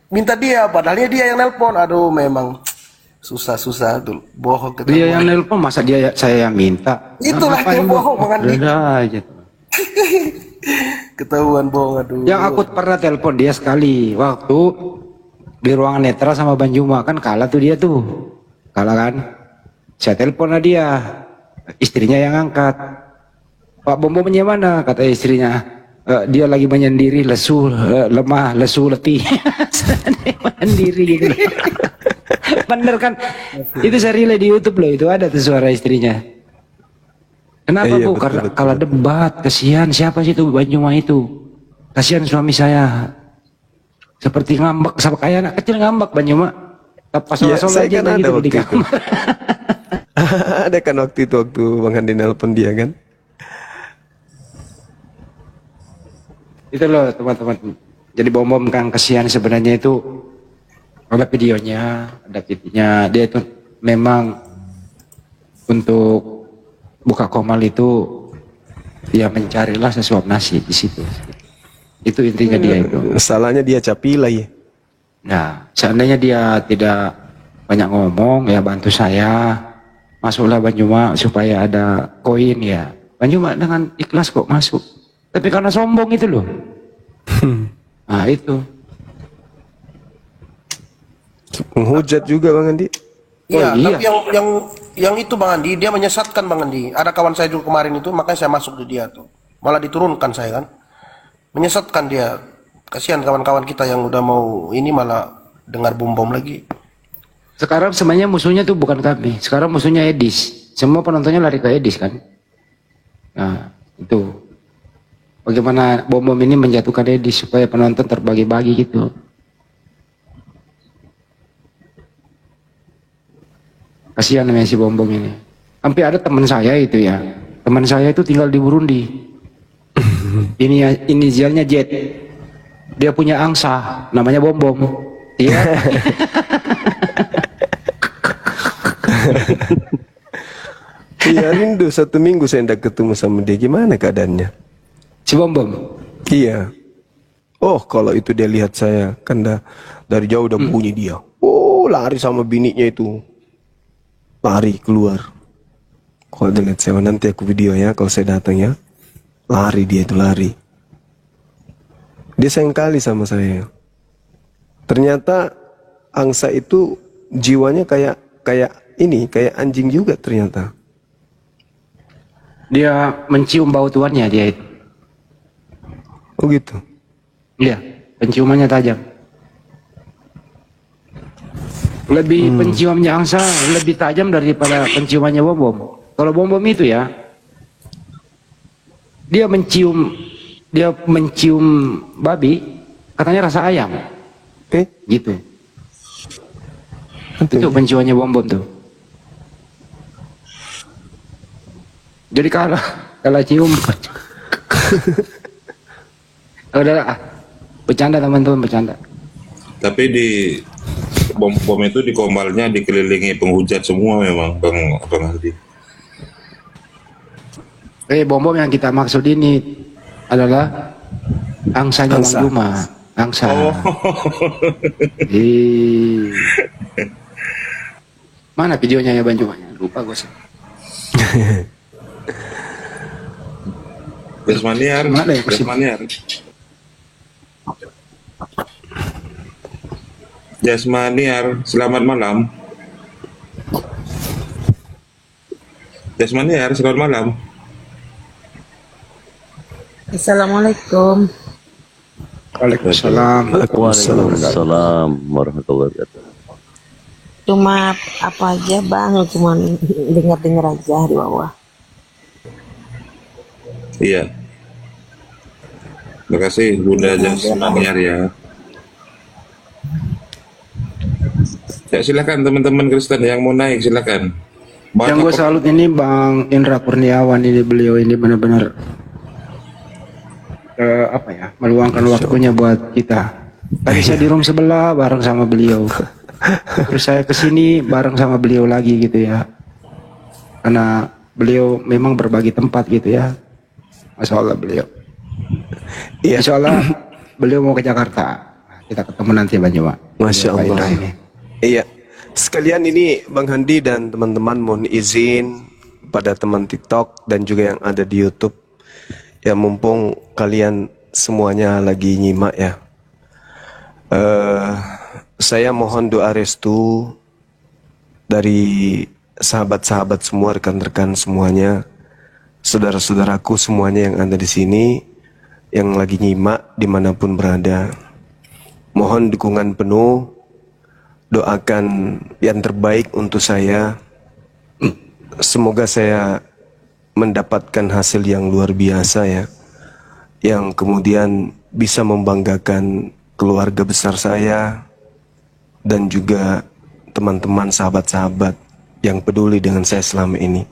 minta dia, padahal dia yang nelpon. Aduh memang susah tuh bohong. Dia yang nelpon masa saya yang minta. Itulah dia bohong Bang Andi. Udah aja. Ketahuan bohong, aduh. Yang aku pernah telepon dia sekali waktu di ruangan netral sama Bang Juma, kan kalah tuh dia tuh. Kalah kan? Saya telepon lah dia. Istrinya yang angkat. Pak Bom-Bomnya mana? Kata istrinya. Dia lagi menyendiri, lesu, lemah, lesu, letih. Menyendiri gitu. Bener kan? Itu saya relay di YouTube loh, itu ada tuh suara istrinya. Kenapa Bu? Karena kalau debat, kasihan siapa sih itu Bang Juma itu? Kasihan suami saya. Seperti ngambek, sama kayak anak kecil ngambek Bang Juma. Pas saya aja kan ada gitu waktu di kamar. Ada kan waktu itu Bang Andi nelpon dia kan. Itu loh teman-teman. Jadi Bom-Bom kan kasihan sebenarnya itu. Ada videonya, dia itu memang untuk buka Komal itu dia mencarilah sesuap nasi di situ. Itu intinya dia itu. Salahnya dia capilai. Nah, seandainya dia tidak banyak ngomong ya bantu saya. Masuklah Bang Juma supaya ada koin ya. Bang Juma dengan ikhlas kok masuk. Tapi karena sombong itu loh. Nah itu. Menghujat juga Bang Andi. Iya, tapi yang itu Bang Andi, dia menyesatkan Bang Andi. Ada kawan saya dulu kemarin itu, makanya saya masuk di dia tuh. Malah diturunkan saya kan. Menyesatkan dia. Kasihan kawan-kawan kita yang udah mau ini malah dengar Bom-Bom lagi. Sekarang sebenarnya musuhnya tuh bukan kami. Sekarang musuhnya Edis. Semua penontonnya lari ke Edis kan. Nah, itu. Bagaimana Bom-Bom ini menjatuhkan Edis supaya penonton terbagi-bagi gitu. Kasihan namanya si Bom-Bom ini. Sampai ada teman saya itu ya. Teman saya itu tinggal di Burundi. Ini inisialnya Jet. Dia punya angsa, namanya Bom-Bom. Iya. Iya rindu 1 minggu saya tidak ketemu sama dia. Gimana keadaannya? Si Bom-Bom? Iya. Oh kalau itu dia lihat saya kan dari jauh udah bunyi dia. Oh lari sama bininya itu. Lari keluar. Kalau dilihat saya nanti aku video ya kalau saya datang ya. Lari dia itu lari. Dia sayang kali sama saya. Ternyata angsa itu jiwanya kayak anjing juga ternyata. Dia mencium bau tuannya dia itu. Oh gitu. Iya, penciumannya tajam. Lebih penciumannya angsa lebih tajam daripada penciumannya Bom-Bom. Kalau Bom-Bom itu ya, dia mencium babi, katanya rasa ayam. Gitu. Itu penciumannya Bom-Bom tuh. Jadi kalau cium udah bercanda teman-teman, bercanda. Tapi di Bom-Bom itu di Komalnya dikelilingi penghujat semua memang Bang Aldi. Bom-Bom yang kita maksud ini adalah angsanya Bang Juma. Angsa. Oh. Mana videonya ya Bang Juma? Lupa gue sih. Jasmaniar. Jasmaniar, selamat malam. Jasmaniar, selamat malam. Assalamualaikum. Waalaikumsalam. Waalaikumsalam warahmatullahi wabarakatuh. Cuma apa aja bang, cuma dengar-dengar aja di bawah. Iya. Terima kasih Bunda Jasmaniar ya. Ya silakan teman-teman Kristen yang mau naik silakan. Yang gue salut ini Bang Indra Kurniawan ini, beliau ini benar-benar meluangkan waktunya buat kita. Tadi saya di room sebelah bareng sama beliau. Terus saya kesini bareng sama beliau lagi gitu ya. Karena beliau memang berbagi tempat gitu ya. Masya Allah beliau. Iya. Insya Allah beliau mau ke Jakarta. Kita ketemu nanti Bang Juma. Masya Pak Indra Allah. ini. Iya. Sekalian ini Bang Handi dan teman-teman mohon izin pada teman TikTok dan juga yang ada di YouTube. Ya mumpung kalian semuanya lagi nyimak ya. Saya mohon doa restu dari sahabat-sahabat semua, rekan-rekan semuanya, saudara-saudaraku semuanya yang ada di sini, yang lagi nyimak dimanapun berada. Mohon dukungan penuh, doakan yang terbaik untuk saya. Semoga saya mendapatkan hasil yang luar biasa ya, yang kemudian bisa membanggakan keluarga besar saya dan juga teman-teman sahabat-sahabat yang peduli dengan saya selama ini.